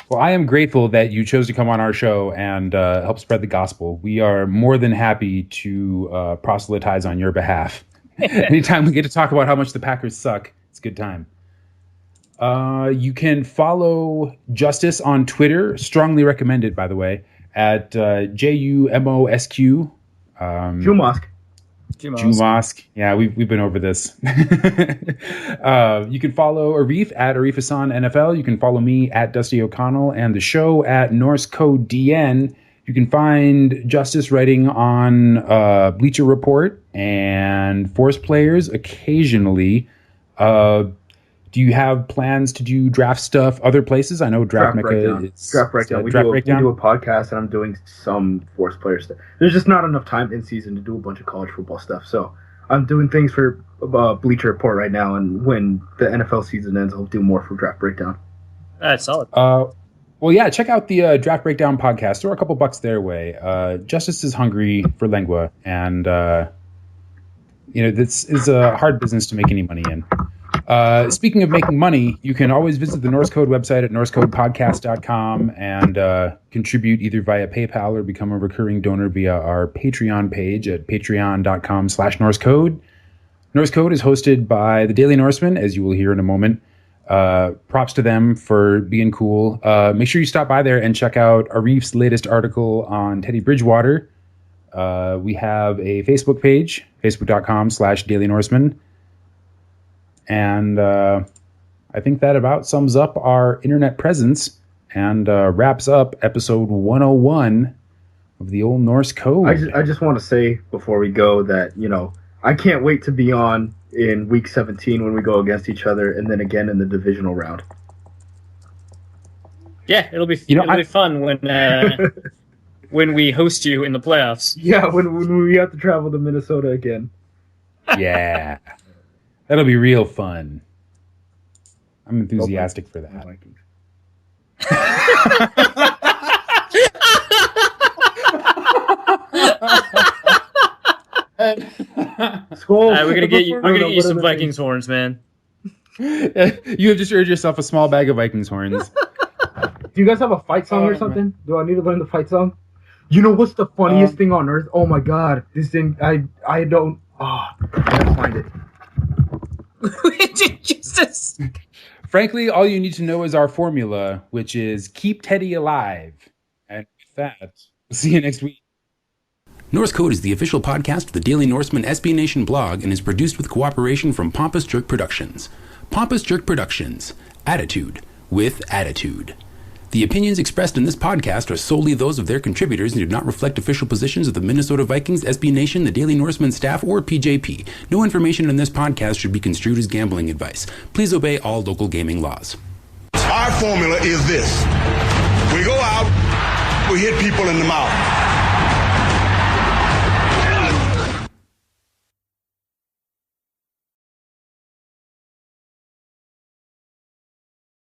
Well, I am grateful that you chose to come on our show and help spread the gospel. We are more than happy to proselytize on your behalf. Anytime we get to talk about how much the Packers suck, it's a good time. You can follow Justis on Twitter, strongly recommended, by the way, at JUMOSQ. Jumosk. Yeah, we've been over this. You can follow Arif at Arif Hassan NFL. You can follow me at Dusty O'Connell and the show at Norse Code DN. You can find Justis writing on Bleacher Report and ForcePlayers occasionally. Do you have plans to do draft stuff other places? I know Draft Breakdown. Draft Breakdown. We do a podcast, and I'm doing some ForcePlayers stuff. There's just not enough time in season to do a bunch of college football stuff. So I'm doing things for Bleacher Report right now, and when the NFL season ends, I'll do more for Draft Breakdown. That's solid. Well, yeah, check out the Draft Breakdown podcast. Throw a couple bucks their way. Justis is hungry for lingua, and this is a hard business to make any money in. Speaking of making money, you can always visit the Norse Code website at norsecodepodcast.com and contribute either via PayPal or become a recurring donor via our Patreon page at patreon.com/NorseCode. Norse Code is hosted by the Daily Norseman, as you will hear in a moment. Props to them for being cool. Make sure you stop by there and check out Arif's latest article on Teddy Bridgewater. We have a Facebook page, facebook.com/Daily Norseman. And I think that about sums up our internet presence and wraps up episode 101 of the Old Norse Code. I just want to say before we go that, I can't wait to be on in week 17 when we go against each other and then again in the divisional round. Yeah, it'll be fun when we host you in the playoffs. Yeah, when we have to travel to Minnesota again. Yeah. That'll be real fun. I'm enthusiastic for that. Skull. We're gonna get you some Vikings horns, man. You have just earned yourself a small bag of Vikings horns. Do you guys have a fight song or something? Man. Do I need to learn the fight song? You know what's the funniest thing on earth? Oh my god, this thing I don't. I gotta find it. Frankly, all you need to know is our formula, which is keep Teddy alive. And with that, we'll see you next week. Norse Code is the official podcast of the Daily Norseman SB Nation blog and is produced with cooperation from Pompous Jerk Productions. Pompous Jerk Productions. Attitude with attitude. The opinions expressed in this podcast are solely those of their contributors and do not reflect official positions of the Minnesota Vikings, SB Nation, the Daily Norseman staff, or PJP. No information in this podcast should be construed as gambling advice. Please obey all local gaming laws. Our formula is this. We go out, we hit people in the mouth.